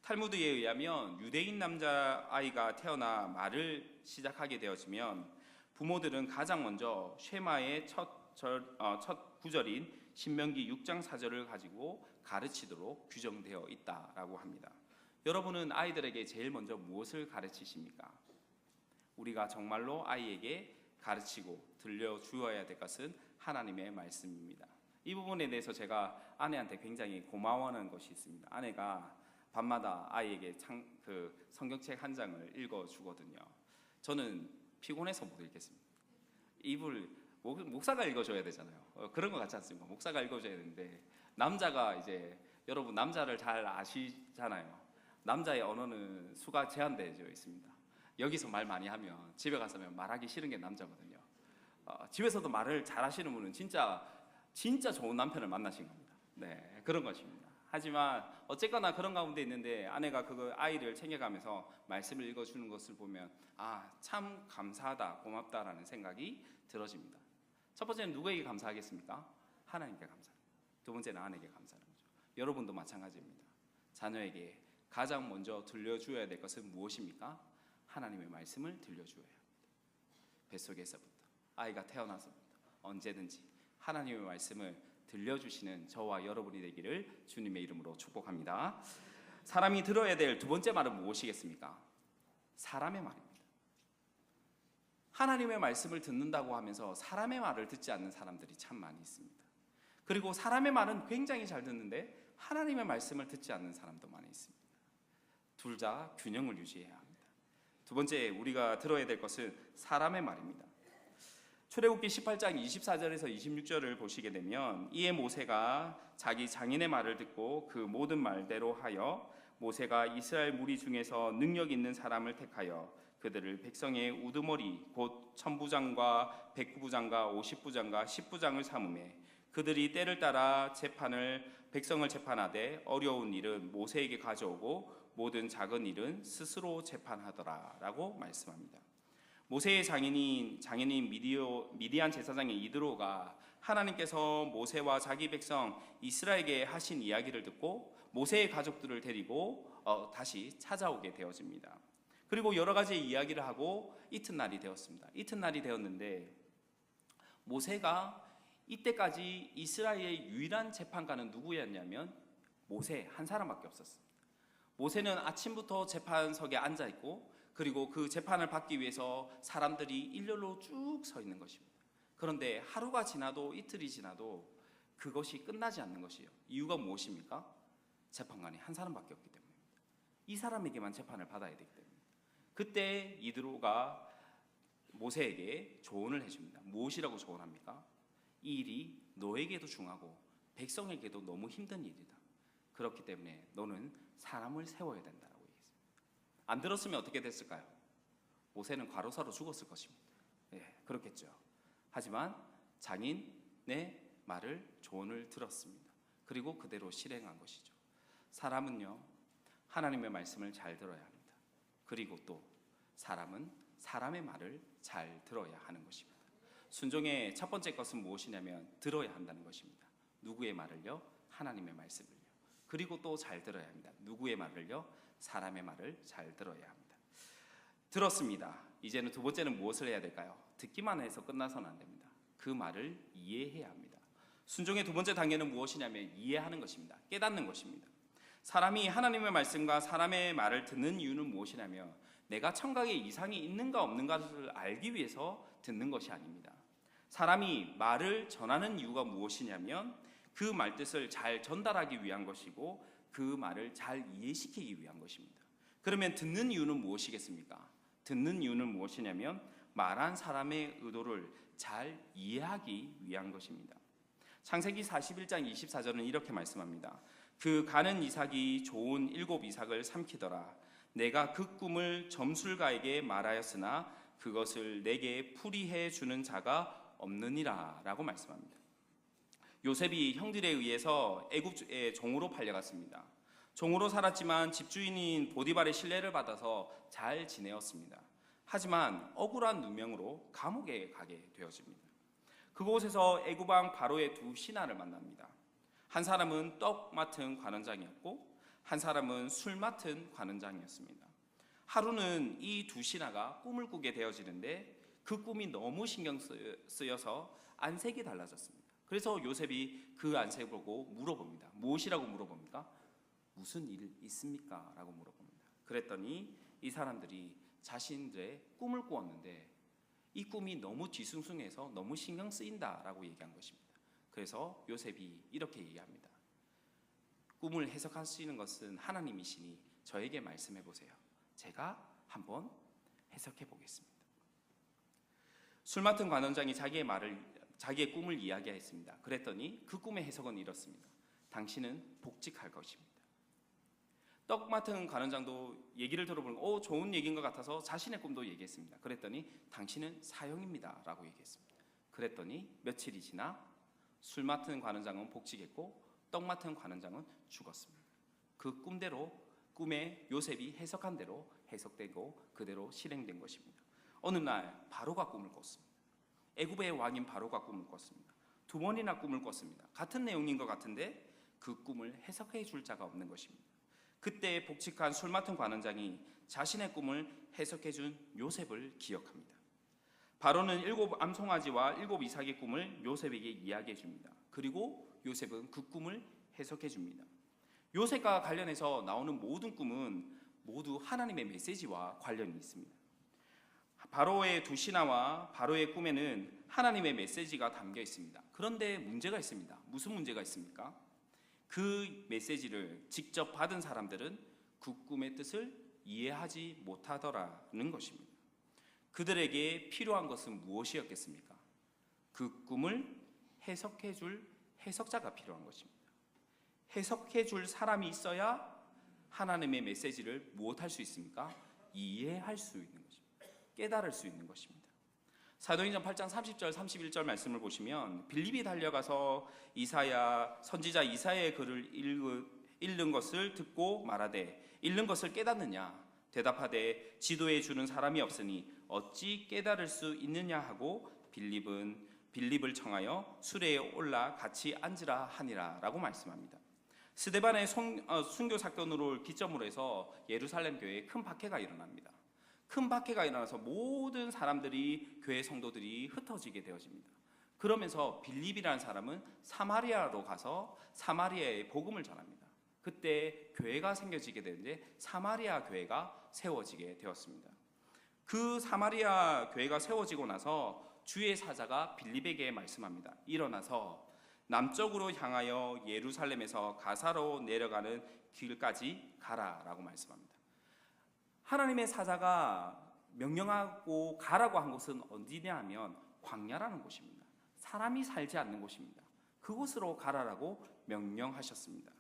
탈무드에 의하면 유대인 남자아이가 태어나 말을 시작하게 되어지면 부모들은 가장 먼저 쉐마의 첫 구절인 신명기 6장 4절을 가지고 가르치도록 규정되어 있다라고 합니다. 여러분은 아이들에게 제일 먼저 무엇을 가르치십니까? 우리가 정말로 아이에게 가르치고 들려주어야 될 것은 하나님의 말씀입니다. 이 부분에 대해서 제가 아내한테 굉장히 고마워하는 것이 있습니다. 아내가 밤마다 아이에게 성경책 한 장을 읽어주거든요. 저는 피곤해서 못 읽겠습니다. 목사가 읽어줘야 되잖아요. 그런 것 같지 않습니까? 목사가 읽어줘야 되는데 남자가 이제 여러분 남자를 잘 아시잖아요. 남자의 언어는 수가 제한되어 있습니다. 여기서 말 많이 하면 집에 가서 말하기 싫은 게 남자거든요. 집에서도 말을 잘하시는 분은 진짜 좋은 남편을 만나신 겁니다. 네, 그런 것입니다. 하지만 어쨌거나 그런 가운데 있는데 아내가 그 아이를 챙겨가면서 말씀을 읽어주는 것을 보면 참 감사하다, 고맙다라는 생각이 들어집니다. 첫 번째는 누구에게 감사하겠습니까? 하나님께 감사합니다. 두 번째는 아내에게 감사하는 거죠. 여러분도 마찬가지입니다. 자녀에게 가장 먼저 들려주어야 될 것은 무엇입니까? 하나님의 말씀을 들려주어야 합니다. 뱃속에서부터 아이가 태어나서부터 언제든지 하나님의 말씀을 들려주시는 저와 여러분이 되기를 주님의 이름으로 축복합니다. 사람이 들어야 될 두 번째 말은 무엇이겠습니까? 사람의 말입니다. 하나님의 말씀을 듣는다고 하면서 사람의 말을 듣지 않는 사람들이 참 많이 있습니다. 그리고 사람의 말은 굉장히 잘 듣는데 하나님의 말씀을 듣지 않는 사람도 많이 있습니다. 둘 다 균형을 유지해야 합니다. 두 번째 우리가 들어야 될 것은 사람의 말입니다. 출애굽기 18장 24절에서 26절을 보시게 되면 이에 모세가 자기 장인의 말을 듣고 그 모든 말대로 하여 모세가 이스라엘 무리 중에서 능력 있는 사람을 택하여 그들을 백성의 우두머리 곧 천부장과 백부장과 50부장과 10부장을 삼음해 그들이 때를 따라 백성을 재판하되 어려운 일은 모세에게 가져오고 모든 작은 일은 스스로 재판하더라라고 말씀합니다. 모세의 장인인 미디안 제사장의 이드로가 하나님께서 모세와 자기 백성 이스라엘에게 하신 이야기를 듣고 모세의 가족들을 데리고 다시 찾아오게 되어집니다. 그리고 여러 가지 이야기를 하고 이튿날이 되었습니다. 이튿날이 되었는데 모세가 이때까지 이스라엘의 유일한 재판관은 누구였냐면 모세 한 사람밖에 없었습니다. 모세는 아침부터 재판석에 앉아 있고 그리고 그 재판을 받기 위해서 사람들이 일렬로 쭉 서 있는 것입니다. 그런데 하루가 지나도 이틀이 지나도 그것이 끝나지 않는 것이에요. 이유가 무엇입니까? 재판관이 한 사람밖에 없기 때문입니다. 이 사람에게만 재판을 받아야 되기 때문입니다. 그때 이드로가 모세에게 조언을 해줍니다. 무엇이라고 조언합니까? 이 일이 너에게도 중하고 백성에게도 너무 힘든 일이다. 그렇기 때문에 너는 사람을 세워야 된다라고 얘기했습니다. 안 들었으면 어떻게 됐을까요? 모세는 과로사로 죽었을 것입니다. 그렇겠죠. 하지만 장인의 말을 조언을 들었습니다. 그리고 그대로 실행한 것이죠. 사람은요 하나님의 말씀을 잘 들어야 합니다. 그리고 또 사람은 사람의 말을 잘 들어야 하는 것입니다. 순종의 첫 번째 것은 무엇이냐면 들어야 한다는 것입니다. 누구의 말을요? 하나님의 말씀을요. 그리고 또 잘 들어야 합니다. 누구의 말을요? 사람의 말을 잘 들어야 합니다. 들었습니다. 이제는 두 번째는 무엇을 해야 될까요? 듣기만 해서 끝나서는 안 됩니다. 그 말을 이해해야 합니다. 순종의 두 번째 단계는 무엇이냐면 이해하는 것입니다. 깨닫는 것입니다. 사람이 하나님의 말씀과 사람의 말을 듣는 이유는 무엇이냐면 내가 청각에 이상이 있는가 없는가를 알기 위해서 듣는 것이 아닙니다. 사람이 말을 전하는 이유가 무엇이냐면 그 말뜻을 잘 전달하기 위한 것이고 그 말을 잘 이해시키기 위한 것입니다. 그러면 듣는 이유는 무엇이겠습니까? 듣는 이유는 무엇이냐면 말한 사람의 의도를 잘 이해하기 위한 것입니다. 창세기 41장 24절은 이렇게 말씀합니다. 그 가는 이삭이 좋은 7 이삭을 삼키더라. 내가 그 꿈을 점술가에게 말하였으나 그것을 내게 풀이해 주는 자가 없느니라 라고 말씀합니다. 요셉이 형들에 의해서 애굽의 종으로 팔려갔습니다. 종으로 살았지만 집주인인 보디발의 신뢰를 받아서 잘 지내었습니다. 하지만 억울한 누명으로 감옥에 가게 되어집니다. 그곳에서 애굽왕 바로의 두 신하를 만납니다. 한 사람은 떡 맡은 관원장이었고 한 사람은 술 맡은 관원장이었습니다. 하루는 이 두 신하가 꿈을 꾸게 되어지는데 그 꿈이 너무 신경 쓰여서 안색이 달라졌습니다. 그래서 요셉이 그 안색을 보고 물어봅니다. 무엇이라고 물어봅니까? 무슨 일 있습니까? 라고 물어봅니다. 그랬더니 이 사람들이 자신들의 꿈을 꾸었는데 이 꿈이 너무 뒤숭숭해서 너무 신경 쓰인다라고 얘기한 것입니다. 그래서 요셉이 이렇게 얘기합니다. 꿈을 해석하시는 것은 하나님이시니 저에게 말씀해 보세요. 제가 한번 해석해 보겠습니다. 술 맡은 관원장이 자기의 꿈을 이야기했습니다. 그랬더니 그 꿈의 해석은 이렇습니다. 당신은 복직할 것입니다. 떡 맡은 관원장도 얘기를 들어보면 좋은 얘기인 것 같아서 자신의 꿈도 얘기했습니다. 그랬더니 당신은 사형입니다 라고 얘기했습니다. 그랬더니 며칠이 지나 술 맡은 관원장은 복직했고 떡 맡은 관원장은 죽었습니다. 그 꿈에 요셉이 해석한 대로 해석되고 그대로 실행된 것입니다. 어느 날 바로가 꿈을 꿨습니다. 애굽의 왕인 바로가 꿈을 꿨습니다. 두 번이나 꿈을 꿨습니다. 같은 내용인 것 같은데 그 꿈을 해석해 줄 자가 없는 것입니다. 그때 복직한 술 맡은 관원장이 자신의 꿈을 해석해 준 요셉을 기억합니다. 바로는 7 암송아지와 7 이삭의 꿈을 요셉에게 이야기해 줍니다. 그리고 요셉은 그 꿈을 해석해 줍니다. 요셉과 관련해서 나오는 모든 꿈은 모두 하나님의 메시지와 관련이 있습니다. 바로의 두 신하와 바로의 꿈에는 하나님의 메시지가 담겨 있습니다. 그런데 문제가 있습니다. 무슨 문제가 있습니까? 그 메시지를 직접 받은 사람들은 그 꿈의 뜻을 이해하지 못하더라는 것입니다. 그들에게 필요한 것은 무엇이었겠습니까? 그 꿈을 해석해 줄 해석자가 필요한 것입니다. 해석해 줄 사람이 있어야 하나님의 메시지를 무엇할 수 있습니까? 이해할 수 있는 것입니다. 깨달을 수 있는 것입니다. 사도행전 8장 30절 31절 말씀을 보시면 빌립이 달려가서 선지자 이사야의 글을 읽는 것을 듣고 말하되 읽는 것을 깨닫느냐 대답하되 지도해 주는 사람이 없으니 어찌 깨달을 수 있느냐 하고 빌립을 청하여 수레에 올라 같이 앉으라 하니라 라고 말씀합니다. 스데반의 순교 사건으로 기점으로 해서 예루살렘 교회에 큰 박해가 일어납니다. 큰 박해가 일어나서 모든 사람들이 교회 성도들이 흩어지게 되어집니다. 그러면서 빌립이라는 사람은 사마리아로 가서 사마리아의 복음을 전합니다. 그때 교회가 생겨지게 되는데 사마리아 교회가 세워지게 되었습니다. 그 사마리아 교회가 세워지고 나서 주의 사자가 빌립에게 말씀합니다. 일어나서 남쪽으로 향하여 예루살렘에서 가사로 내려가는 길까지 가라라고 말씀합니다. 하나님의 사자가 명령하고 가라고 한 곳은 어디냐 하면 광야라는 곳입니다. 사람이 살지 않는 곳입니다. 그곳으로 가라라고 명령하셨습니다.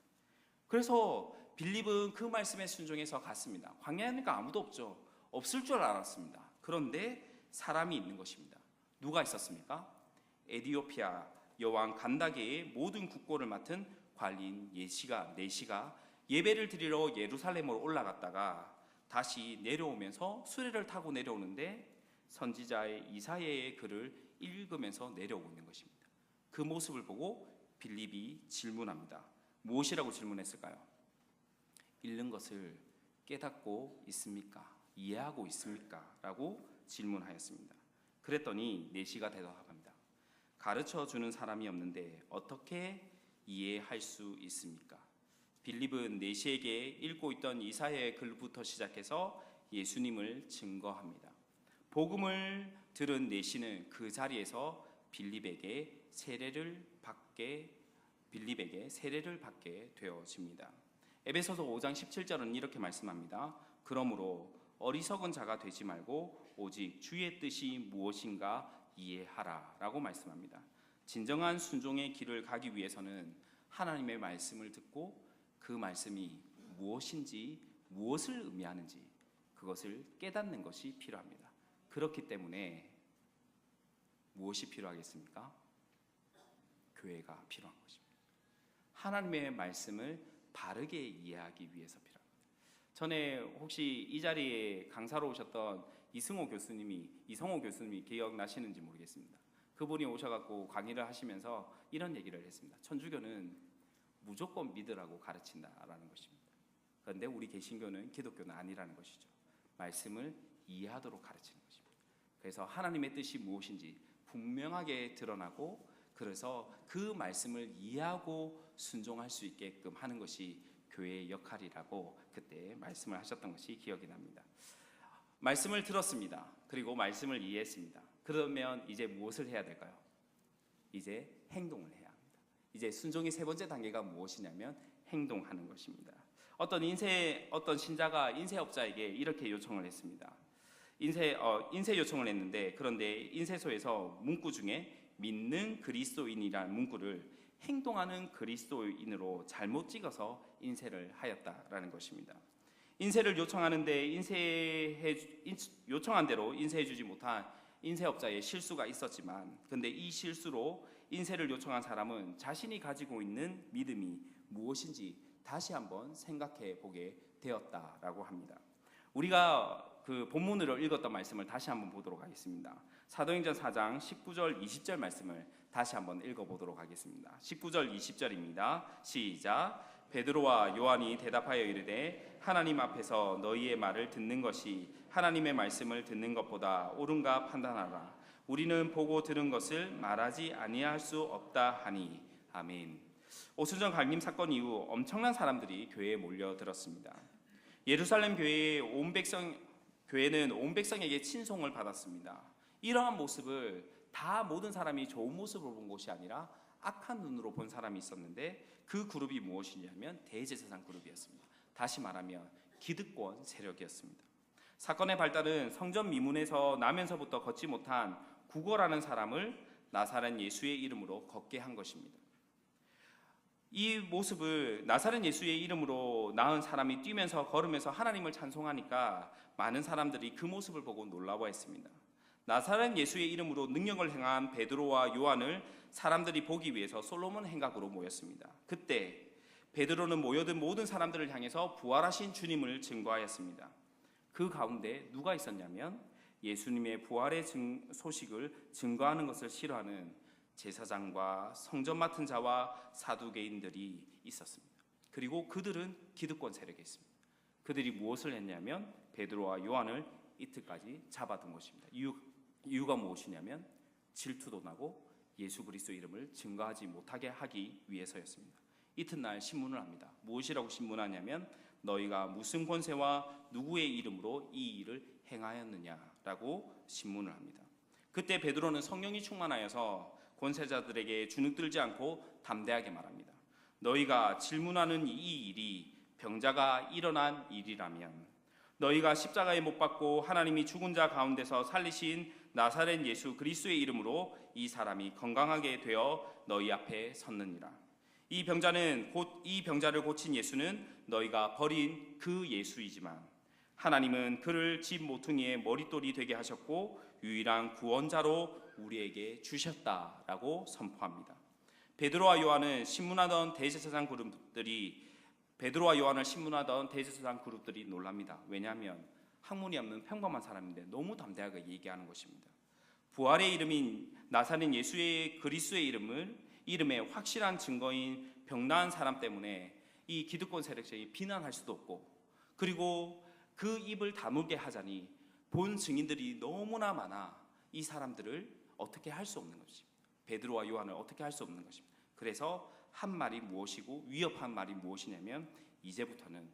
그래서 빌립은 그 말씀에 순종해서 갔습니다. 광야니까 아무도 없죠. 없을 줄 알았습니다. 그런데 사람이 있는 것입니다. 누가 있었습니까? 에티오피아 여왕 간다게의 모든 국고를 맡은 관리인 네시가 예배를 드리러 예루살렘으로 올라갔다가 다시 내려오면서 수레를 타고 내려오는데 선지자의 이사야의 글을 읽으면서 내려오고 있는 것입니다. 그 모습을 보고 빌립이 질문합니다. 무엇이라고 질문했을까요? 읽는 것을 깨닫고 있습니까? 이해하고 있습니까? 라고 질문하였습니다. 그랬더니 내시가 대답합니다. 가르쳐 주는 사람이 없는데 어떻게 이해할 수 있습니까? 빌립은 내시에게 읽고 있던 이사야의 글부터 시작해서 예수님을 증거합니다. 복음을 들은 내시는 그 자리에서 빌립에게 세례를 받게 되어집니다. 에베소서 5장 17절은 이렇게 말씀합니다. 그러므로 어리석은 자가 되지 말고 오직 주의 뜻이 무엇인가 이해하라 라고 말씀합니다. 진정한 순종의 길을 가기 위해서는 하나님의 말씀을 듣고 그 말씀이 무엇인지, 무엇을 의미하는지 그것을 깨닫는 것이 필요합니다. 그렇기 때문에 무엇이 필요하겠습니까? 교회가 필요한 것입니다. 하나님의 말씀을 바르게 이해하기 위해서 필요합니다. 전에 혹시 이 자리에 강사로 오셨던 이성호 교수님이 기억나시는지 모르겠습니다. 그분이 오셔갖고 강의를 하시면서 이런 얘기를 했습니다. 천주교는 무조건 믿으라고 가르친다라는 것입니다. 그런데 우리 개신교는, 기독교는 아니라는 것이죠. 말씀을 이해하도록 가르치는 것입니다. 그래서 하나님의 뜻이 무엇인지 분명하게 드러나고, 그래서 그 말씀을 이해하고 순종할 수 있게끔 하는 것이 교회의 역할이라고 그때 말씀을 하셨던 것이 기억이 납니다. 말씀을 들었습니다. 그리고 말씀을 이해했습니다. 그러면 이제 무엇을 해야 될까요? 이제 행동을 해야 합니다. 이제 순종의 세 번째 단계가 무엇이냐면 행동하는 것입니다. 어떤 신자가 인쇄업자에게 이렇게 요청을 했습니다. 인쇄 요청을 했는데, 그런데 인쇄소에서 문구 중에 믿는 그리스도인이라는 문구를 행동하는 그리스도인으로 잘못 찍어서 인쇄를 하였다라는 것입니다. 인쇄를 요청하는데 요청한 대로 인쇄해주지 못한 인쇄업자의 실수가 있었지만, 근데 이 실수로 인쇄를 요청한 사람은 자신이 가지고 있는 믿음이 무엇인지 다시 한번 생각해 보게 되었다라고 합니다. 우리가 그 본문으로 읽었던 말씀을 다시 한번 보도록 하겠습니다. 사도행전 4장 19절 20절 말씀을 다시 한번 읽어보도록 하겠습니다. 19절 20절입니다. 시작. 베드로와 요한이 대답하여 이르되 하나님 앞에서 너희의 말을 듣는 것이 하나님의 말씀을 듣는 것보다 옳은가 판단하라. 우리는 보고 들은 것을 말하지 아니할 수 없다 하니. 아멘. 오순절 강림 사건 이후 엄청난 사람들이 교회에 몰려들었습니다. 예루살렘 교회는 온 백성에게 친송을 받았습니다. 이러한 모습을 다 모든 사람이 좋은 모습으로 본 것이 아니라 악한 눈으로 본 사람이 있었는데, 그 그룹이 무엇이냐면 대제사장 그룹이었습니다. 다시 말하면 기득권 세력이었습니다. 사건의 발달은 성전 미문에서 나면서부터 걷지 못한 구거라는 사람을 나사렛 예수의 이름으로 걷게 한 것입니다. 이 모습을 나사렛 예수의 이름으로 나은 사람이 뛰면서 걸으면서 하나님을 찬송하니까 많은 사람들이 그 모습을 보고 놀라워했습니다. 나사렛 예수의 이름으로 능력을 행한 베드로와 요한을 사람들이 보기 위해서 솔로몬 행각으로 모였습니다. 그때 베드로는 모여든 모든 사람들을 향해서 부활하신 주님을 증거하였습니다. 그 가운데 누가 있었냐면 예수님의 부활의 소식을 증거하는 것을 싫어하는 제사장과 성전 맡은 자와 사두개인들이 있었습니다. 그리고 그들은 기득권 세력에 있습니다. 그들이 무엇을 했냐면 베드로와 요한을 이틀까지 잡아둔 것입니다. 이유가 무엇이냐면 질투도 나고 예수 그리스도 이름을 증거하지 못하게 하기 위해서였습니다. 이튿날 신문을 합니다. 무엇이라고 신문하냐면 너희가 무슨 권세와 누구의 이름으로 이 일을 행하였느냐라고 신문을 합니다. 그때 베드로는 성령이 충만하여서 권세자들에게 주눅들지 않고 담대하게 말합니다. 너희가 질문하는 이 일이 병자가 일어난 일이라면, 너희가 십자가에 못 박고 하나님이 죽은 자 가운데서 살리신 나사렛 예수 그리스도의 이름으로 이 사람이 건강하게 되어 너희 앞에 섰느니라. 이 병자를 고친 예수는 너희가 버린 그 예수이지만 하나님은 그를 집 모퉁이의 머릿돌이 되게 하셨고 유일한 구원자로 우리에게 주셨다라고 선포합니다. 베드로와 요한을 신문하던 대제사장 그룹들이 놀랍니다. 왜냐하면 학문이 없는 평범한 사람인데 너무 담대하게 얘기하는 것입니다. 부활의 이름인 나사렛 예수의 그리스도의 이름의 확실한 증거인 병나은 사람 때문에 이 기득권 세력들이 비난할 수도 없고, 그리고 그 입을 다물게 하자니 본 증인들이 너무나 많아 이 사람들을 어떻게 할 수 없는 것입니다. 베드로와 요한을 어떻게 할 수 없는 것입니다. 그래서 한 말이 무엇이고 위협한 말이 무엇이냐면, 이제부터는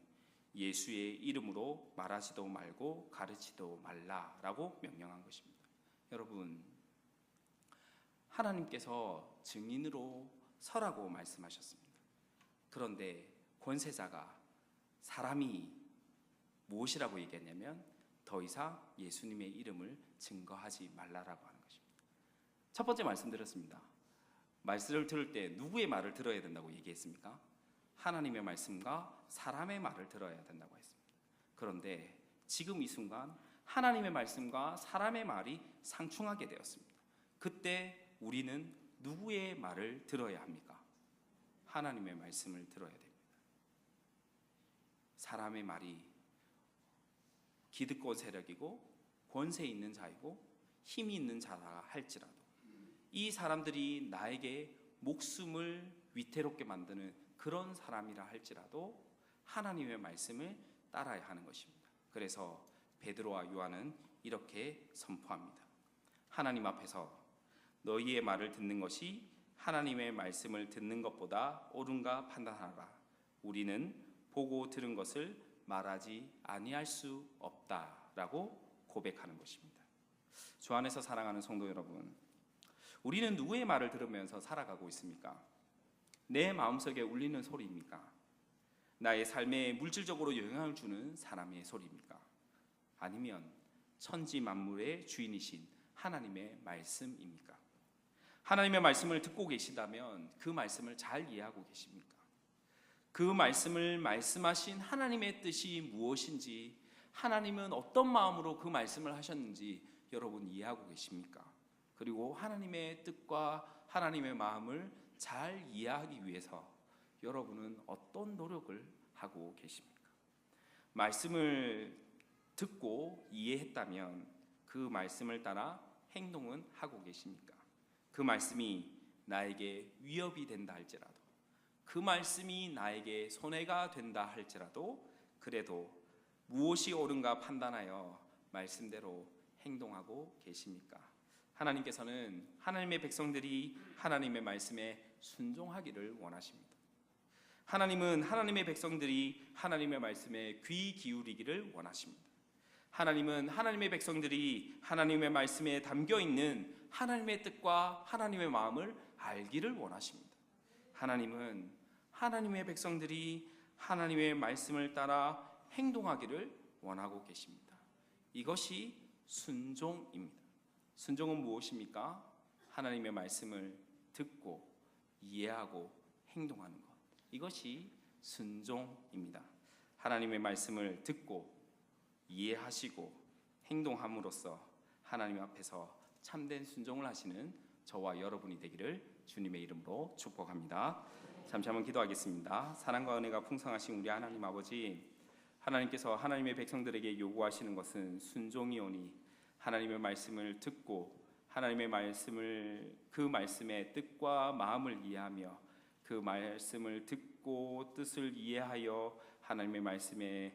예수의 이름으로 말하지도 말고 가르치도 말라라고 명령한 것입니다. 여러분, 하나님께서 증인으로 서라고 말씀하셨습니다. 그런데 권세자가 사람이 무엇이라고 얘기했냐면 더 이상 예수님의 이름을 증거하지 말라라고 하는 것입니다. 첫 번째 말씀드렸습니다. 말씀을 들을 때 누구의 말을 들어야 된다고 얘기했습니까? 하나님의 말씀과 사람의 말을 들어야 된다고 했습니다. 그런데 지금 이 순간 하나님의 말씀과 사람의 말이 상충하게 되었습니다. 그때 우리는 누구의 말을 들어야 합니까? 하나님의 말씀을 들어야 됩니다. 사람의 말이 기득권 세력이고 권세 있는 자이고 힘이 있는 자라 할지라도, 이 사람들이 나에게 목숨을 위태롭게 만드는 그런 사람이라 할지라도 하나님의 말씀을 따라야 하는 것입니다. 그래서 베드로와 요한은 이렇게 선포합니다. 하나님 앞에서 너희의 말을 듣는 것이 하나님의 말씀을 듣는 것보다 옳은가 판단하라. 우리는 보고 들은 것을 말하지 아니할 수 없다라고 고백하는 것입니다. 주 안에서 사랑하는 성도 여러분, 우리는 누구의 말을 들으면서 살아가고 있습니까? 내 마음속에 울리는 소리입니까? 나의 삶에 물질적으로 영향을 주는 사람의 소리입니까? 아니면 천지 만물의 주인이신 하나님의 말씀입니까? 하나님의 말씀을 듣고 계시다면 그 말씀을 잘 이해하고 계십니까? 그 말씀을 말씀하신 하나님의 뜻이 무엇인지, 하나님은 어떤 마음으로 그 말씀을 하셨는지 여러분 이해하고 계십니까? 그리고 하나님의 뜻과 하나님의 마음을 잘 이해하기 위해서 여러분은 어떤 노력을 하고 계십니까? 말씀을 듣고 이해했다면 그 말씀을 따라 행동은 하고 계십니까? 그 말씀이 나에게 위협이 된다 할지라도, 그 말씀이 나에게 손해가 된다 할지라도, 그래도 무엇이 옳은가 판단하여 말씀대로 행동하고 계십니까? 하나님께서는 하나님의 백성들이 하나님의 말씀에 순종하기를 원하십니다. 하나님은 하나님의 백성들이 하나님의 말씀에 귀 기울이기를 원하십니다. 하나님은 하나님의 백성들이 하나님의 말씀에 담겨 있는 하나님의 뜻과 하나님의 마음을 알기를 원하십니다. 하나님은 하나님의 백성들이 하나님의 말씀을 따라 행동하기를 원하고 계십니다. 이것이 순종입니다. 순종은 무엇입니까? 하나님의 말씀을 듣고 이해하고 행동하는 것, 이것이 순종입니다. 하나님의 말씀을 듣고 이해하시고 행동함으로써 하나님 앞에서 참된 순종을 하시는 저와 여러분이 되기를 주님의 이름으로 축복합니다. 잠시 한번 기도하겠습니다. 사랑과 은혜가 풍성하신 우리 하나님 아버지, 하나님께서 하나님의 백성들에게 요구하시는 것은 순종이오니 하나님의 말씀을 듣고 하나님의 말씀을, 그 말씀의 뜻과 마음을 이해하며 그 말씀을 듣고 뜻을 이해하여 하나님의 말씀에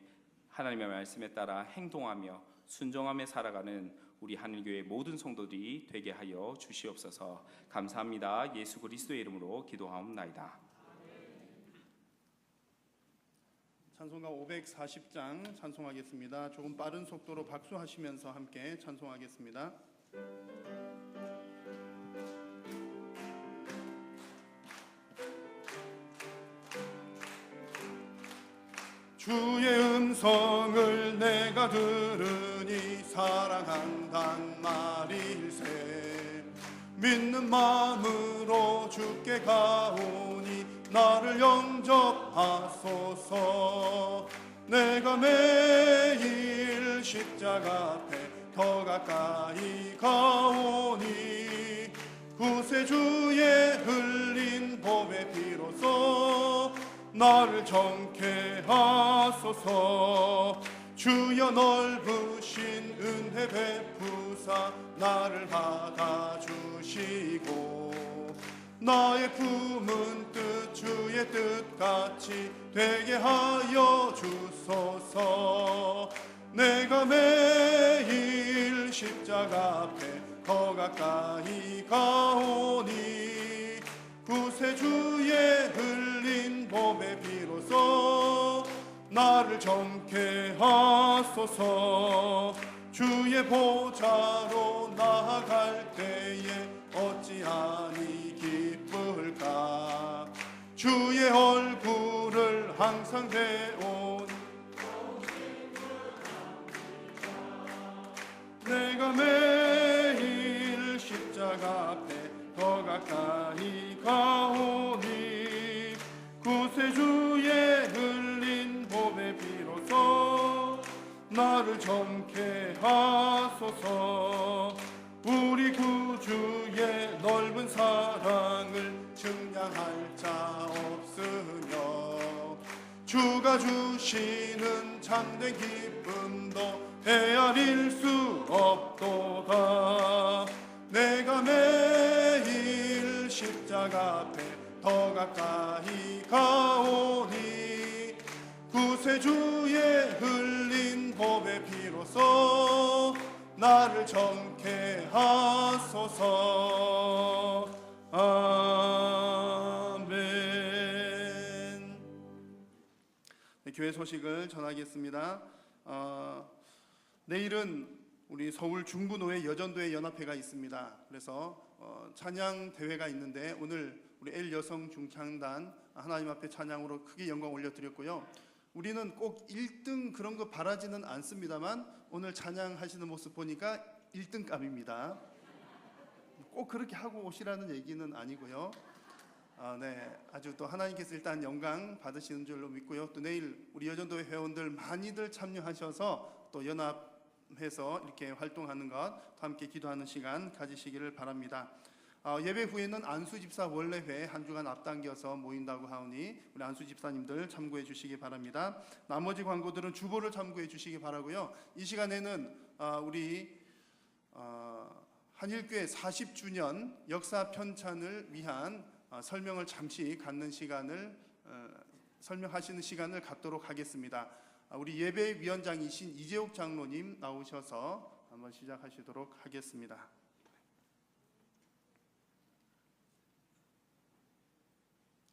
따라 행동하며 순종하며 살아가는 우리 하늘교회 모든 성도들이 되게 하여 주시옵소서. 감사합니다. 예수 그리스도의 이름으로 기도하옵나이다. 찬송가 540장 찬송하겠습니다. 조금 빠른 속도로 박수하시면서 함께 찬송하겠습니다. 주의 음성을 내가 들으니 사랑한단 말일세. 믿는 마음으로 주께 가오니 나를 영접하소서. 내가 매일 십자가 앞에 더 가까이 가오니 구세주의 흘린 봄의 비로소 나를 정케 하소서. 주여 넓으신 은혜 베푸사 나를 받아주시고 나의 품은 뜻 주의 뜻같이 되게 하여 주소서. 내가 매일 십자가 앞에 더 가까이 가오니 구세주의 흘린 몸에 비로소 나를 정케 하소서. 주의 보좌로 나아갈 때에 어찌하니 기쁠까. 주의 얼굴을 항상 배운 내가 매일 십자가 앞에 더 가까이 가오니 구세주의 흘린 몸에 비로소 나를 정케 하소서. 우리 구주의 넓은 사랑을 증량할 자 없으며 주가 주시는 참된 기쁨도 헤아릴 수 없도다. 내가 매일 십자가 앞에 더 가까이 가오니 구세주의 흘린 몸에 비로소 나를 정케 하소서. 아멘. 네, 교회 소식을 전하겠습니다. 내일은 우리 서울 중부노회 여전도회 연합회가 있습니다. 그래서 찬양 대회가 있는데 오늘 우리 L 여성 중창단 하나님 앞에 찬양으로 크게 영광 올려드렸고요. 우리는 꼭 1등 그런 거 바라지는 않습니다만 오늘 찬양하시는 모습 보니까 1등감입니다. 꼭 그렇게 하고 오시라는 얘기는 아니고요. 네, 아주 또 하나님께서 일단 영광 받으시는 줄로 믿고요. 또 내일 우리 여전도회 회원들 많이들 참여하셔서 또 연합해서 이렇게 활동하는 것, 함께 기도하는 시간 가지시기를 바랍니다. 예배 후에는 안수집사 원래회 한 주간 앞당겨서 모인다고 하오니 우리 안수집사님들 참고해 주시기 바랍니다. 나머지 광고들은 주보를 참고해 주시기 바라고요. 이 시간에는 우리 한일교회 40주년 역사 편찬을 위한 설명을 잠시 갖는 시간을 설명하시는 시간을 갖도록 하겠습니다. 우리 예배위원장이신 이재욱 장로님 나오셔서 한번 시작하시도록 하겠습니다.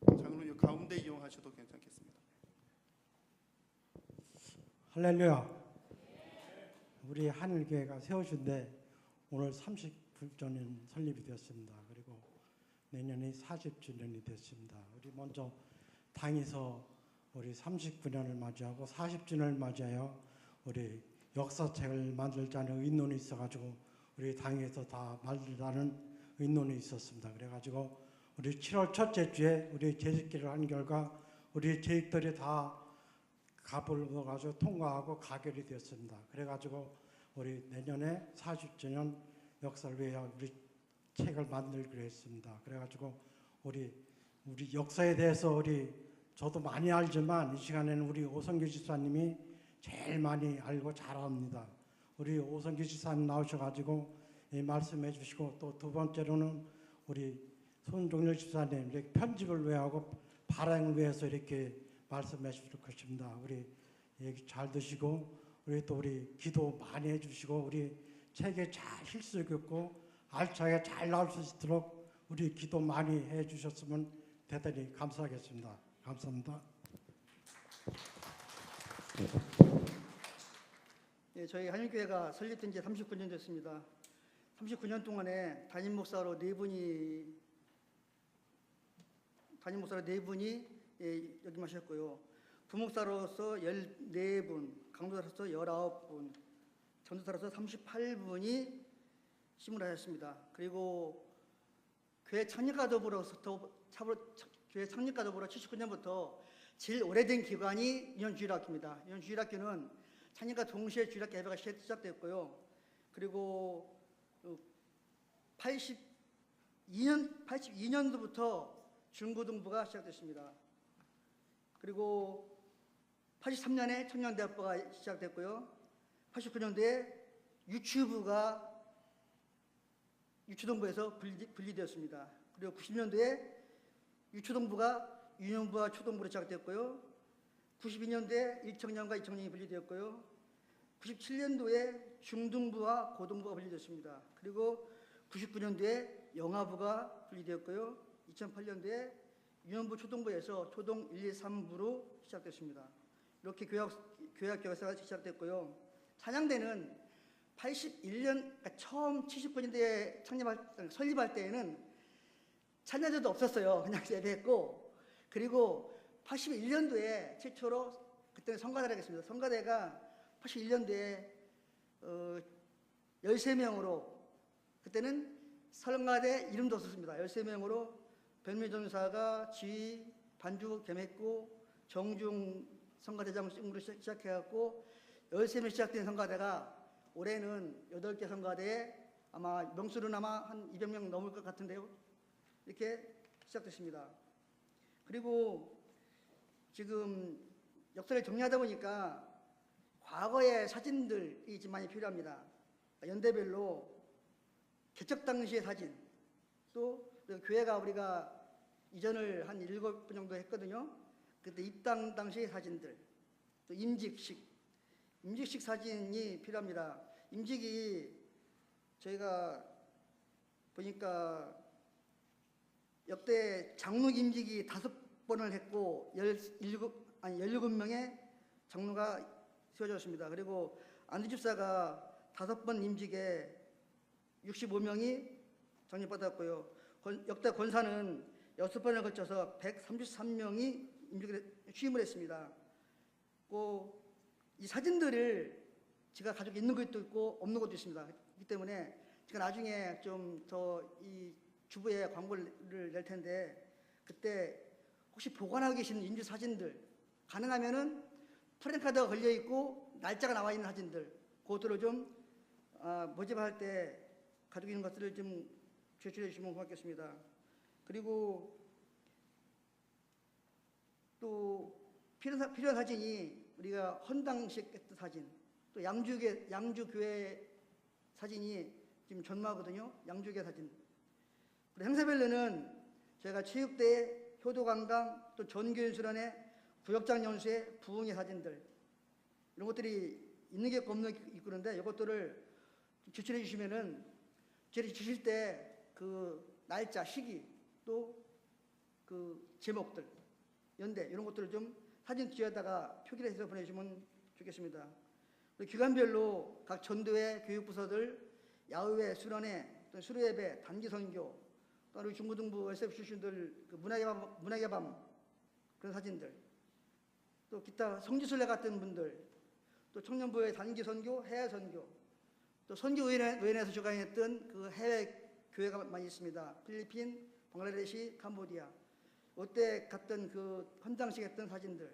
장로님 가운데 이용하셔도 괜찮겠습니다. 할렐루야. 우리 한일교회가 세워진데 오늘 39주년 설립이 되었습니다. 그리고 내년이 40주년이 됐습니다. 우리 먼저 당에서 우리 39년을 맞이하고 40주년을 맞이하여 우리 역사책을 만들자는 의논이 있어가지고 우리 당에서 다 만들자는 의논이 있었습니다. 그래가지고 우리 7월 첫째 주에 우리 재직기를 한 결과 우리 재직들이 다 갑을 얻어가지고 통과하고 가결이 되었습니다. 그래가지고 우리 내년에 40주년 역사를 위해 우리 책을 만들기로 했습니다. 그래가지고 우리 역사에 대해서 저도 많이 알지만 이 시간에는 우리 오성규 집사님이 제일 많이 알고 잘 압니다. 우리 오성규 집사님 나오셔가지고 말씀해 주시고 또 두 번째로는 우리 손종렬 집사님 이렇게 편집을 위하고 발행을 위해서 이렇게 말씀해 주실 것입니다. 우리 얘기 잘 드시고 우리 기도 많이 해주시고 우리 책에 잘 실수 겪고 알차게 잘 나올 수 있도록 우리 기도 많이 해주셨으면 대단히 감사하겠습니다. 감사합니다. 예, 저희 한일교회가 설립된 지 39년 됐습니다. 39년 동안에 담임 목사로 네 분이 역임하셨고요. 부목사로서 14분, 강도사로서 19분, 전도사로서 38분이 심을하셨습니다. 그리고 교회 창립과 더불어 79년부터 제일 오래된 기관이 연주일학교입니다. 연주일학교는 창립과 동시에 주일학교 예배가 시작됐고요. 그리고 82년도부터 중고등부가 시작됐습니다. 그리고 83년에 청년대학부가 시작됐고요. 89년도에 유치부가 유초동부에서 분리되었습니다. 그리고 90년도에 유초동부가 유년부와 초동부로 시작되었고요. 92년도에 1청년과 2청년이 분리되었고요. 97년도에 중등부와 고등부가 분리되었습니다. 그리고 99년도에 영아부가 분리되었고요. 2008년도에 유년부 초등부에서 초동 1, 2, 3부로 시작됐습니다. 이렇게 교육 역사가 시작됐고요. 찬양대는 81년, 그러니까 처음 79년대에 설립할 때에는 찬양대도 없었어요. 그냥 예배했고, 그리고 81년도에 최초로 그때는 성가대를 하겠습니다. 성가대가 81년도에 13명으로, 그때는 성가대 이름도 없었습니다. 13명으로 변미 전사가 지휘, 반주 겸했고 정중 성가대장으로 시작해갖고 13명 시작된 성가대가 올해는 8개 성가대에 아마 명수는 아마 한 200명 넘을 것 같은데요. 이렇게 시작됐습니다. 그리고 지금 역사를 정리하다 보니까 과거의 사진들이 좀 많이 필요합니다. 연대별로 개척 당시의 사진, 또 교회가 우리가 이전을 한 7번 정도 했거든요. 그때 입당 당시의 사진들, 또 임직식 사진이 필요합니다. 임직이 저희가 보니까 역대 장로 임직이 5번을 했고 17명의 장로가 세워졌습니다. 그리고 안두집사가 5번 임직에 65명이 장려받았고요. 역대 권사는 6번에 걸쳐서 133명이 취임을 했습니다. 이 사진들을 제가 가지고 있는 것도 있고 없는 것도 있습니다. 그렇기 때문에 제가 나중에 좀 더 이 주부에 광고를 낼 텐데, 그때 혹시 보관하고 계신 인주 사진들 가능하면은 프랜카드가 걸려 있고 날짜가 나와 있는 사진들, 그것들을 좀 모집할 때 가지고 있는 것들을 좀 제출해 주시면 고맙겠습니다. 그리고 또 필요한 사진이 우리가 헌당식 했던 사진, 또 양주교회 사진이 지금 전무하거든요. 양주교회 사진. 그리고 행사별로는 저희가 체육대회, 효도관광, 또 전교연수련회, 구역장 연수회, 부흥회 사진들, 이런 것들이 있는 게 없는 게 있고 그런데 이것들을 제출해 주시면은 주실 때 그 날짜, 시기, 또 그 제목들, 연대 이런 것들을 좀 사진 뒤에다가 표기를 해서 보내주시면 좋겠습니다. 기관별로 각 전도회, 교육부서들, 야후회, 수련회, 또 수료예배, 단기 선교, 또 우리 중고등부 SF 출신들 그 문학의 밤 그런 사진들, 또 기타 성지순례 같은 분들, 또 청년부의 단기 선교, 해외 선교, 또 선교의회에서 주관했던 그 해외 교회가 많이 있습니다. 필리핀, 방글라데시, 캄보디아. 그때 갔던 그 헌장식 했던 사진들,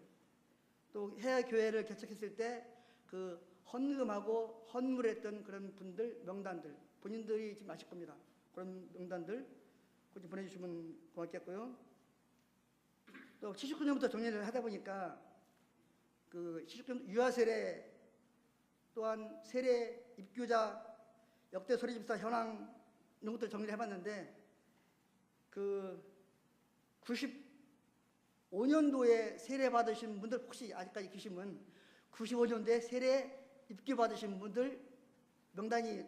또 해외 교회를 개척했을 때 그 헌금하고 헌물했던 그런 분들 명단들, 본인들이 지금 아실 겁니다. 그런 명단들 좀 보내주시면 고맙겠고요. 또 79년부터 정리를 하다 보니까 그 79년 유아 세례, 또한 세례 입교자, 역대 소리집사 현황 이런 것들 정리를 해봤는데, 그 95년도에 세례 받으신 분들 혹시 아직까지 계시면 95년도에 세례 입교 받으신 분들 명단이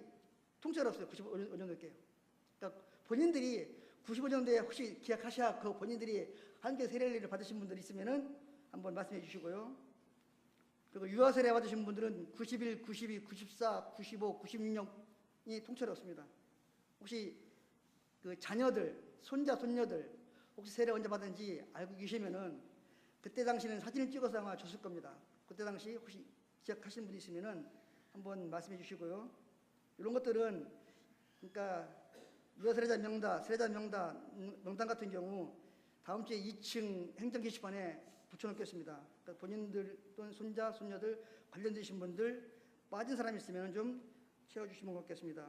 통째로 없어요. 95년도에. 그러니까 본인들이 95년도에 혹시 기억하셔야 그 본인들이 한개 세례를 받으신 분들 있으면은 한번 말씀해 주시고요. 그리고 유아 세례 받으신 분들은 91, 92, 94, 95, 96년이 통째로 없습니다. 혹시 그 자녀들, 손자, 손녀들 혹시 세례 언제 받은지 알고 계시면은 그때 당시는 사진을 찍어서 아마 줬을 겁니다. 그때 당시 혹시 기억하시는 분이 있으면은 한번 말씀해 주시고요. 이런 것들은 그러니까 유아 세례자 명단 같은 경우 다음 주에 2층 행정 게시판에 붙여놓겠습니다. 그러니까 본인들 또는 손자, 손녀들 관련되신 분들 빠진 사람이 있으면 좀 채워주시면 고맙겠습니다.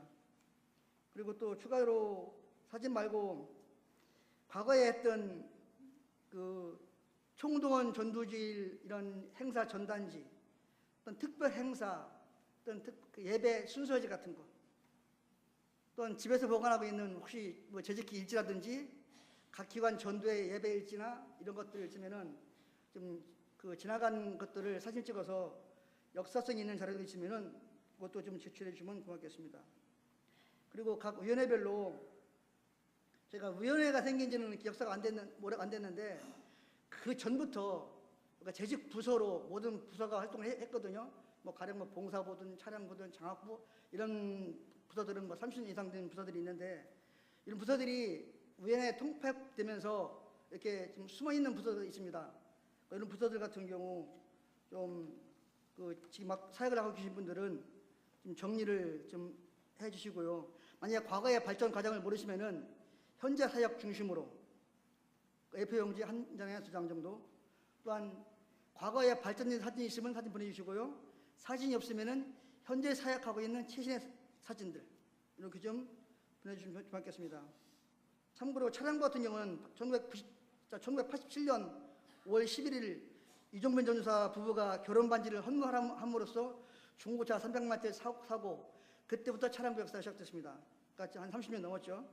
그리고 또 추가로 사진 말고 과거에 했던 그 총동원 전두주일 이런 행사 전단지, 어떤 특별 행사, 어떤 그 예배 순서지 같은 거, 또한 집에서 보관하고 있는 혹시 뭐 재직기 일지라든지 각 기관 전도의 예배 일지나 이런 것들 있으면은 좀 그 지나간 것들을 사진 찍어서 역사성 있는 자료들이 있으면은 그것도 좀 제출해 주시면 고맙겠습니다. 그리고 각 위원회별로 제가 위원회가 생긴 지는 이렇게 역사가 안 됐는데 그 전부터 그러니까 재직 부서로 모든 부서가 활동을 했거든요. 뭐 가령 뭐 봉사부든 차량부든 장학부 이런 부서들은 뭐 30년 이상 된 부서들이 있는데 이런 부서들이 위원회에 통합되면서 이렇게 좀 숨어 있는 부서들이 있습니다. 이런 부서들 같은 경우 좀 지금 막 사역을 하고 계신 분들은 좀 정리를 좀 해주시고요. 만약 과거의 발전 과정을 모르시면은 현재 사역 중심으로 A4 용지 한 장에 2장 정도, 또한 과거에 발전된 사진이 있으면 사진 보내주시고요. 사진이 없으면은 현재 사역하고 있는 최신의 사진들 이렇게 좀 보내주시면 고맙겠습니다. 참고로 차량부 같은 경우는 1987년 5월 11일 이종변 전유사 부부가 결혼 반지를 헌금함으로써 중고차 300만 대 사고 그때부터 차량부 역사가 시작됐습니다. 그러니까 한 30년 넘었죠.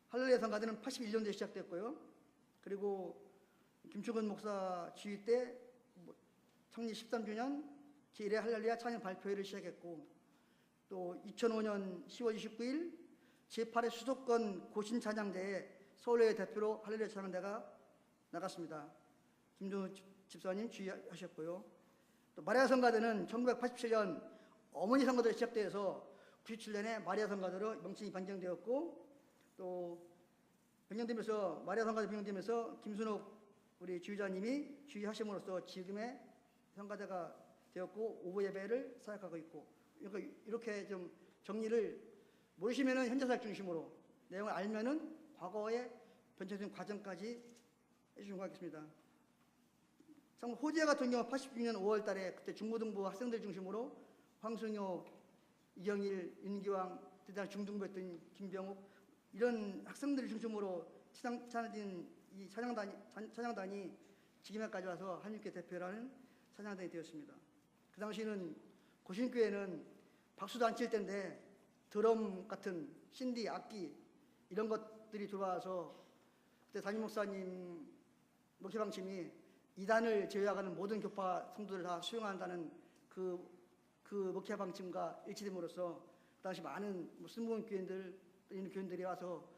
할렐루야 성가대는 81년도에 시작됐고요. 그리고 김충근 목사 지휘 때 창립 13주년 제1회 할렐루야 찬양 발표회를 시작했고, 또 2005년 10월 29일 제8회 수도권 고신 찬양대에 서울의 대표로 할렐루야 찬양대가 나갔습니다. 김종우 집사님 주의하셨고요. 또 마리아 성가대는 1987년 어머니 성가대로 시작되어서 97년에 마리아 성가대로 명칭이 변경되었고, 또 변경되면서 마리아 성가대 변경되면서 김순옥 우리 주의자님이 주의하심으로써 지금의 성가대가 되었고 오후 예배를 사역하고 있고, 이렇게 좀 정리를 모르시면은 현재 사역 중심으로 내용을 알면은 과거의 변천된 과정까지 해주신 것 같습니다. 참 호지아 같은 경우 86년 5월달에 그때 중고등부 학생들 중심으로 황승효, 이경일, 윤기왕, 대단 중등부였던 김병욱 이런 학생들을 중심으로 찬양된 이 찬양단이 지금까지 와서 한육교 대표라는 찬양단이 되었습니다. 그 당시에는 고신교회는 박수도 안 칠 때인데 드럼 같은 신디, 악기 이런 것들이 들어와서 그때 담임 목사님 목회 방침이 이단을 제외하고는 모든 교파 성도들 다 수용한다는 그 목회 방침과 일치됨으로써 그 당시 많은 순복음 교인들 이런 교인들이 와서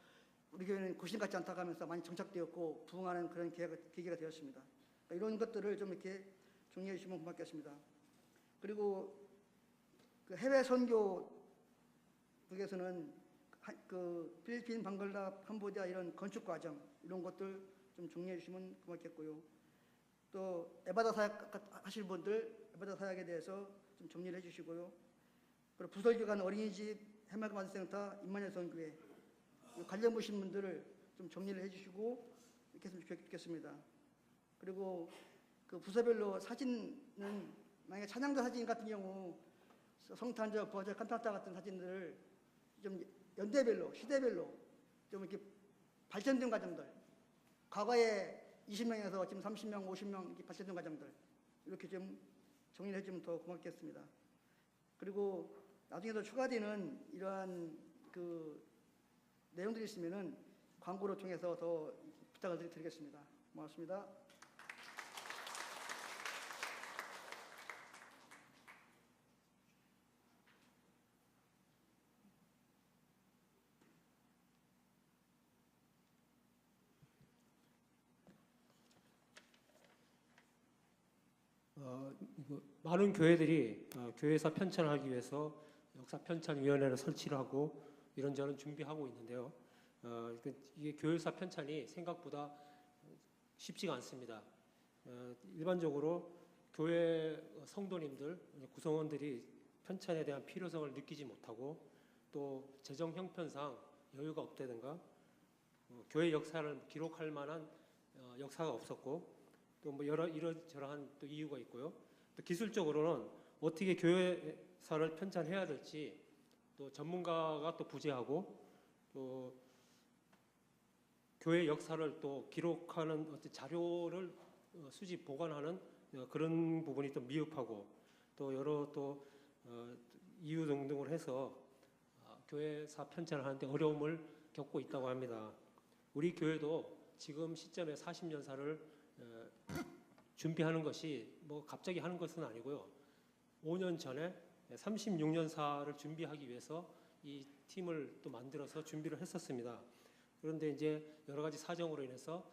우리 교회는 고신 같지 않다고 하면서 많이 정착되었고 부흥하는 그런 계기가 되었습니다. 그러니까 이런 것들을 좀 이렇게 정리해 주시면 고맙겠습니다. 그리고 그 해외 선교 북에서는 그 필리핀, 방글라, 캄보디아 이런 건축 과정 이런 것들 좀 정리해 주시면 고맙겠고요. 또 에바다 사역 하실 분들 에바다 사역에 대해서 좀 정리를 해주시고요. 그리고 부설교관 어린이집 해맑은 아동센터 임마누엘 선교회 관련 보신 분들을 좀 정리를 해주시고 이렇게 했으면 좋겠습니다. 그리고 그 부서별로 사진은 만약에 찬양자 사진 같은 경우 성탄절, 부활절, 칸타타 같은 사진들을 좀 연대별로, 시대별로 좀 이렇게 발전된 과정들, 과거에 20명에서 지금 30명, 50명 이렇게 발전된 과정들 이렇게 좀 정리를 해주면 더 고맙겠습니다. 그리고 나중에 더 추가되는 이러한 그 내용들이 있으면은 광고를 통해서 더 부탁을 드리겠습니다. 고맙습니다. 많은 교회들이 교회사 편찬을 하기 위해서 역사 편찬위원회를 설치를 하고 이런저런 준비하고 있는데요. 이게 교회사 편찬이 생각보다 쉽지가 않습니다. 일반적으로 교회 성도님들, 구성원들이 편찬에 대한 필요성을 느끼지 못하고 또 재정 형편상 여유가 없다든가 교회 역사를 기록할 만한 역사가 없었고 또 뭐 이러저러한 또 이유가 있고요. 또 기술적으로는 어떻게 교회사를 편찬해야 될지 또 전문가가 또 부재하고 또 교회 역사를 또 기록하는 어떤 자료를 수집 보관하는 그런 부분이 또 미흡하고 또 여러 또 이유 등등을 해서 교회사 편찬을 하는데 어려움을 겪고 있다고 합니다. 우리 교회도 지금 시점에 40년사를 준비하는 것이 뭐 갑자기 하는 것은 아니고요. 5년 전에 36년사를 준비하기 위해서 이 팀을 또 만들어서 준비를 했었습니다. 그런데 이제 여러 가지 사정으로 인해서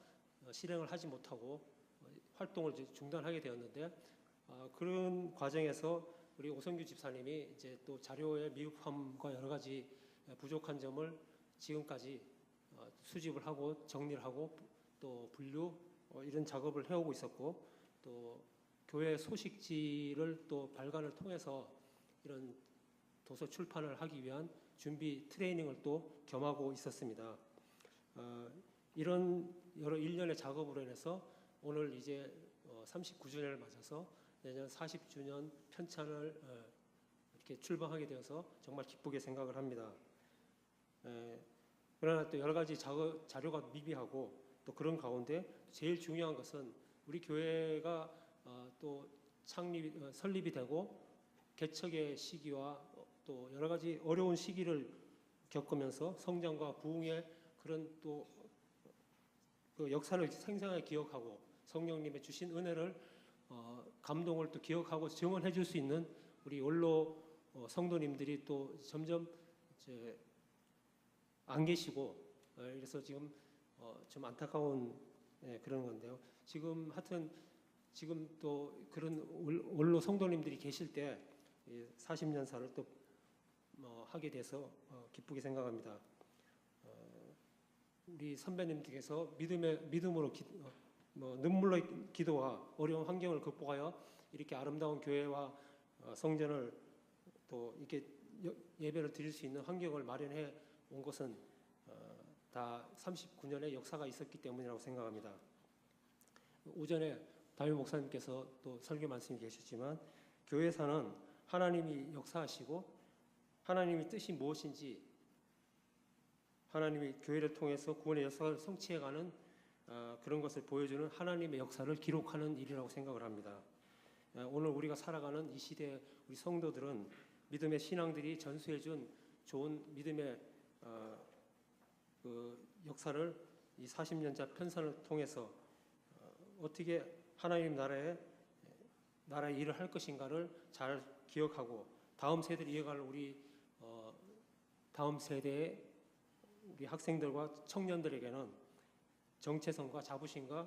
실행을 하지 못하고 활동을 이제 중단하게 되었는데 그런 과정에서 우리 오성규 집사님이 이제 또 자료의 미흡함과 여러 가지 부족한 점을 지금까지 수집을 하고 정리를 하고 또 분류 이런 작업을 해오고 있었고 또 교회 소식지를 또 발간을 통해서 이런 도서 출판을 하기 위한 준비 트레이닝을 또 겸하고 있었습니다. 이런 여러 일련의 작업으로 인해서 오늘 이제 39주년을 맞아서 내년 40주년 편찬을 이렇게 출범하게 되어서 정말 기쁘게 생각을 합니다. 그러나 또 여러 가지 자료가 미비하고 또 그런 가운데 제일 중요한 것은 우리 교회가 또 설립이 되고 개척의 시기와 또 여러 가지 어려운 시기를 겪으면서 성장과 부흥의 그런 또 그 역사를 생생하게 기억하고 성령님의 주신 은혜를 감동을 또 기억하고 증언해 줄 수 있는 우리 원로 성도님들이 또 점점 이제 안 계시고 그래서 지금 좀 안타까운 그런 건데요. 지금 하여튼 지금 또 그런 원로 성도님들이 계실 때 40년사를 또 하게 돼서 기쁘게 생각합니다. 우리 선배님께서 믿음으로 눈물로 기도와 어려운 환경을 극복하여 이렇게 아름다운 교회와 성전을 또 이렇게 예배를 드릴 수 있는 환경을 마련해 온 것은 다 39년의 역사가 있었기 때문이라고 생각합니다. 오전에 담임 목사님께서 또 설교 말씀이 계셨지만 교회사는 하나님이 역사하시고 하나님의 뜻이 무엇인지 하나님이 교회를 통해서 구원의 역사를 성취해가는 그런 것을 보여주는 하나님의 역사를 기록하는 일이라고 생각을 합니다. 오늘 우리가 살아가는 이 시대 우리 성도들은 믿음의 신앙들이 전수해준 좋은 믿음의 그 역사를 이 40년자 편찬을 통해서 어떻게 하나님 나라의 일을 할 것인가를 잘 기억하고 다음 세대를 이어갈 우리 다음 세대의 우리 학생들과 청년들에게는 정체성과 자부심과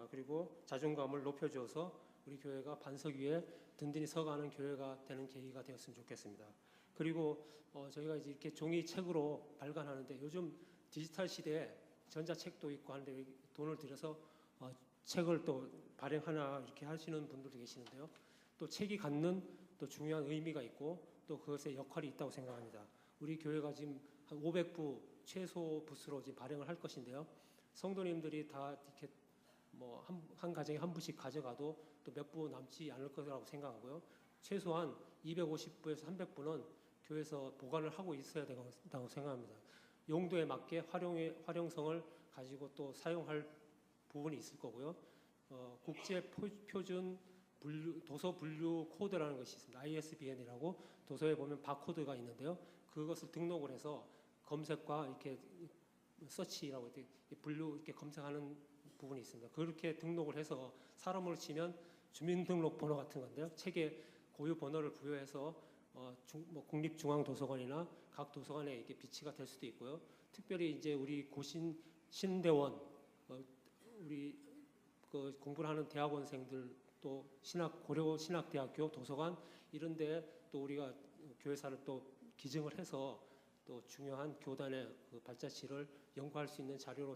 그리고 자존감을 높여주어서 우리 교회가 반석 위에 든든히 서가는 교회가 되는 계기가 되었으면 좋겠습니다. 그리고 저희가 이제 이렇게 종이책으로 발간하는데 요즘 디지털 시대에 전자책도 있고 하는데 돈을 들여서 책을 또 발행하나 이렇게 하시는 분들도 계시는데요. 또 책이 갖는 또 중요한 의미가 있고 또 그것의 역할이 있다고 생각합니다. 우리 교회가 지금 한 500부 최소 부수로 지금 발행을 할 것인데요. 성도님들이 다 이렇게 뭐 한 가정에 한 부씩 가져가도 또 몇 부 남지 않을 거라고 생각하고요. 최소한 250부에서 300부는 교회에서 보관을 하고 있어야 된다고 생각합니다. 용도에 맞게 활용성을 가지고 또 사용할 부분이 있을 거고요. 국제 표준 도서 분류 코드라는 것이 있습니다. ISBN이라고 도서에 보면 바코드가 있는데요. 그것을 등록을 해서 검색과 이렇게 서치라고 이렇게 분류 이렇게 검색하는 부분이 있습니다. 그렇게 등록을 해서 사람으로 치면 주민등록번호 같은 건데요. 책에 고유 번호를 부여해서 국립중앙도서관이나 각 도서관에 이렇게 비치가 될 수도 있고요. 특별히 이제 우리 고신 신대원 우리 그 공부를 하는 대학원생들 또 고려 신학대학교 도서관 이런데 또 우리가 교회사를 또 기증을 해서 또 중요한 교단의 그 발자취를 연구할 수 있는 자료로